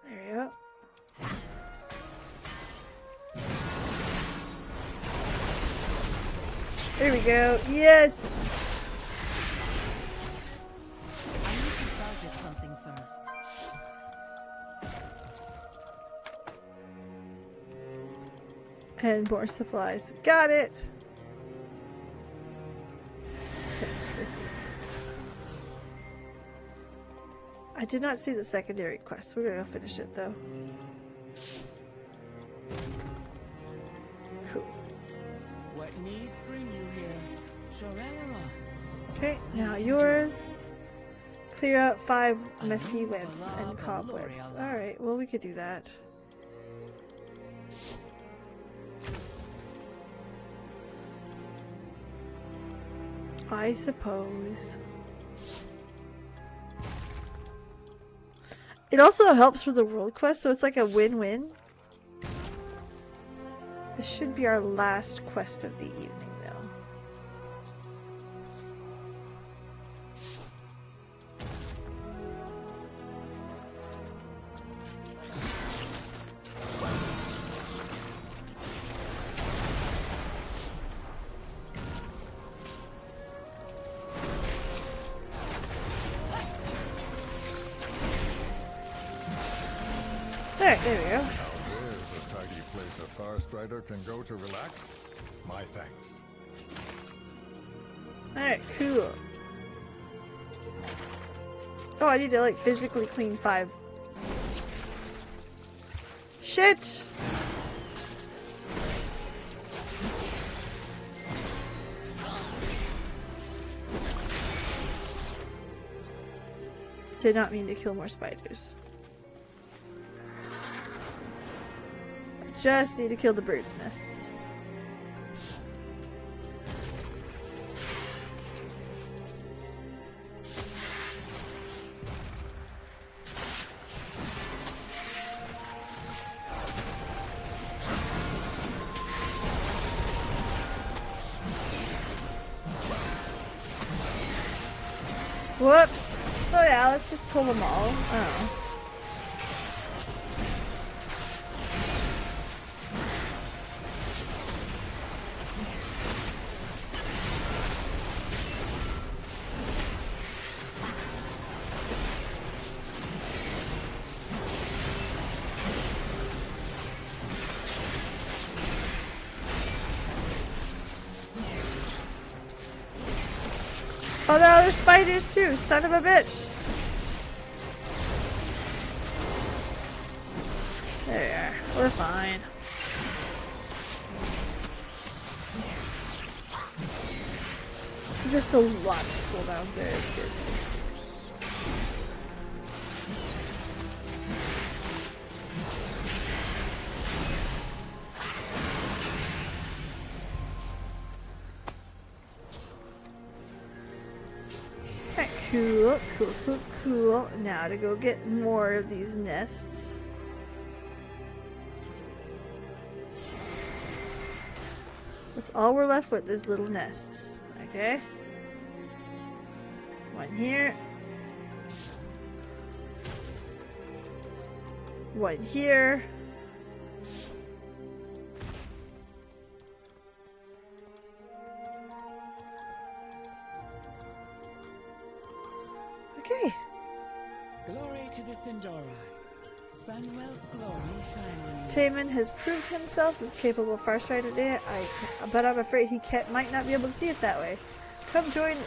There you go. There we go. Yes! I need to target something first. And more supplies. Got it! Okay, let's go see. I did not see the secondary quest. We're gonna go finish it though. Okay, now yours. Clear out 5 messy webs and cobwebs. Alright, well, we could do that. I suppose. It also helps for the world quest, so it's like a win-win. This should be our last quest of the evening, though. There we go. Now there's a tidy place a far strider can go to relax. My thanks. Alright, cool. Oh, I need to, like, physically clean 5. Shit! Did not mean to kill more spiders. Just need to kill the bird's nests. Whoops. So yeah, let's just pull them all. Oh. Oh, there are other spiders too, son of a bitch. There, we're fine. There's a lot of cooldowns there, it's good. Cool, cool, cool, cool. Now to go get more of these nests. That's all we're left with is little nests. Okay? One here. One here. Okay. Glory to the Sindori. Sunwell's glory shine on you. Taman has proved himself as capable Farstrider today, but I'm afraid he might not be able to see it that way.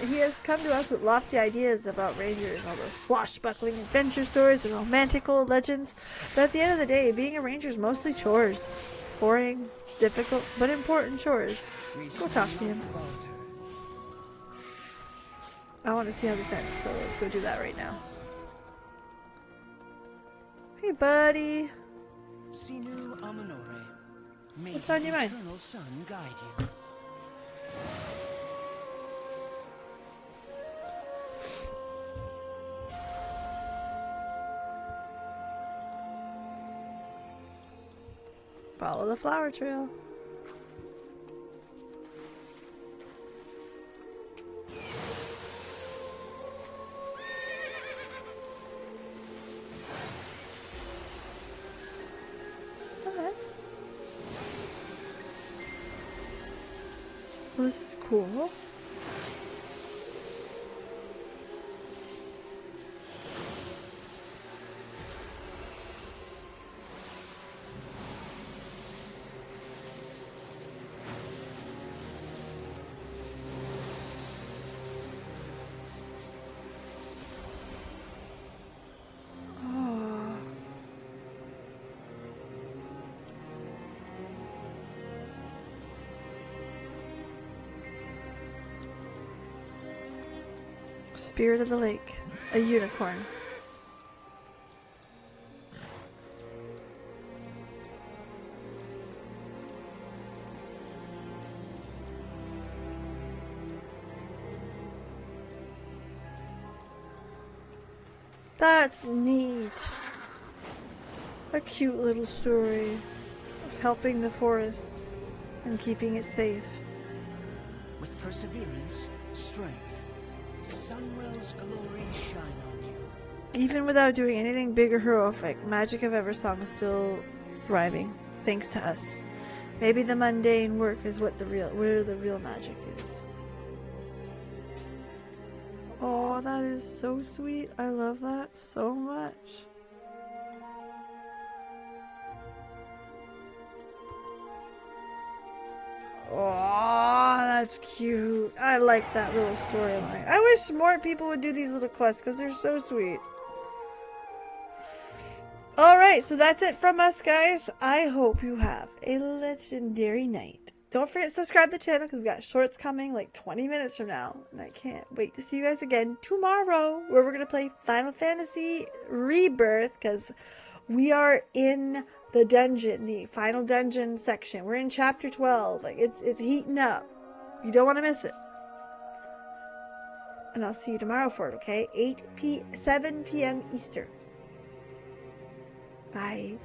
He has come to us with lofty ideas about rangers, all those swashbuckling adventure stories and romantic old legends. But at the end of the day, being a ranger is mostly chores. Boring, difficult, but important chores. Go talk to him. I want to see how this ends, so let's go do that right now. Hey, buddy. Sinu Amanore. May What's on your mind? the eternal sun guide you. Follow the flower trail. Okay. Well, this is cool. Spirit of the lake. A unicorn. That's neat. A cute little story of helping the forest and keeping it safe. With perseverance, strength, Sunwell's glory shine on you. Even without doing anything big or heroic, Magic of Eversong is still thriving, thanks to us. Maybe the mundane work is where the real magic is. Oh, that is so sweet. I love that so much. Oh, that's cute. I like that little storyline. I wish more people would do these little quests because they're so sweet. Alright, so that's it from us, guys. I hope you have a legendary night. Don't forget to subscribe to the channel because we've got shorts coming like 20 minutes from now. And I can't wait to see you guys again tomorrow where we're going to play Final Fantasy Rebirth because we are in the dungeon, the final dungeon section. We're in chapter 12. Like it's heating up. You don't want to miss it. And I'll see you tomorrow for it, okay? 7 p.m. Eastern. Bye.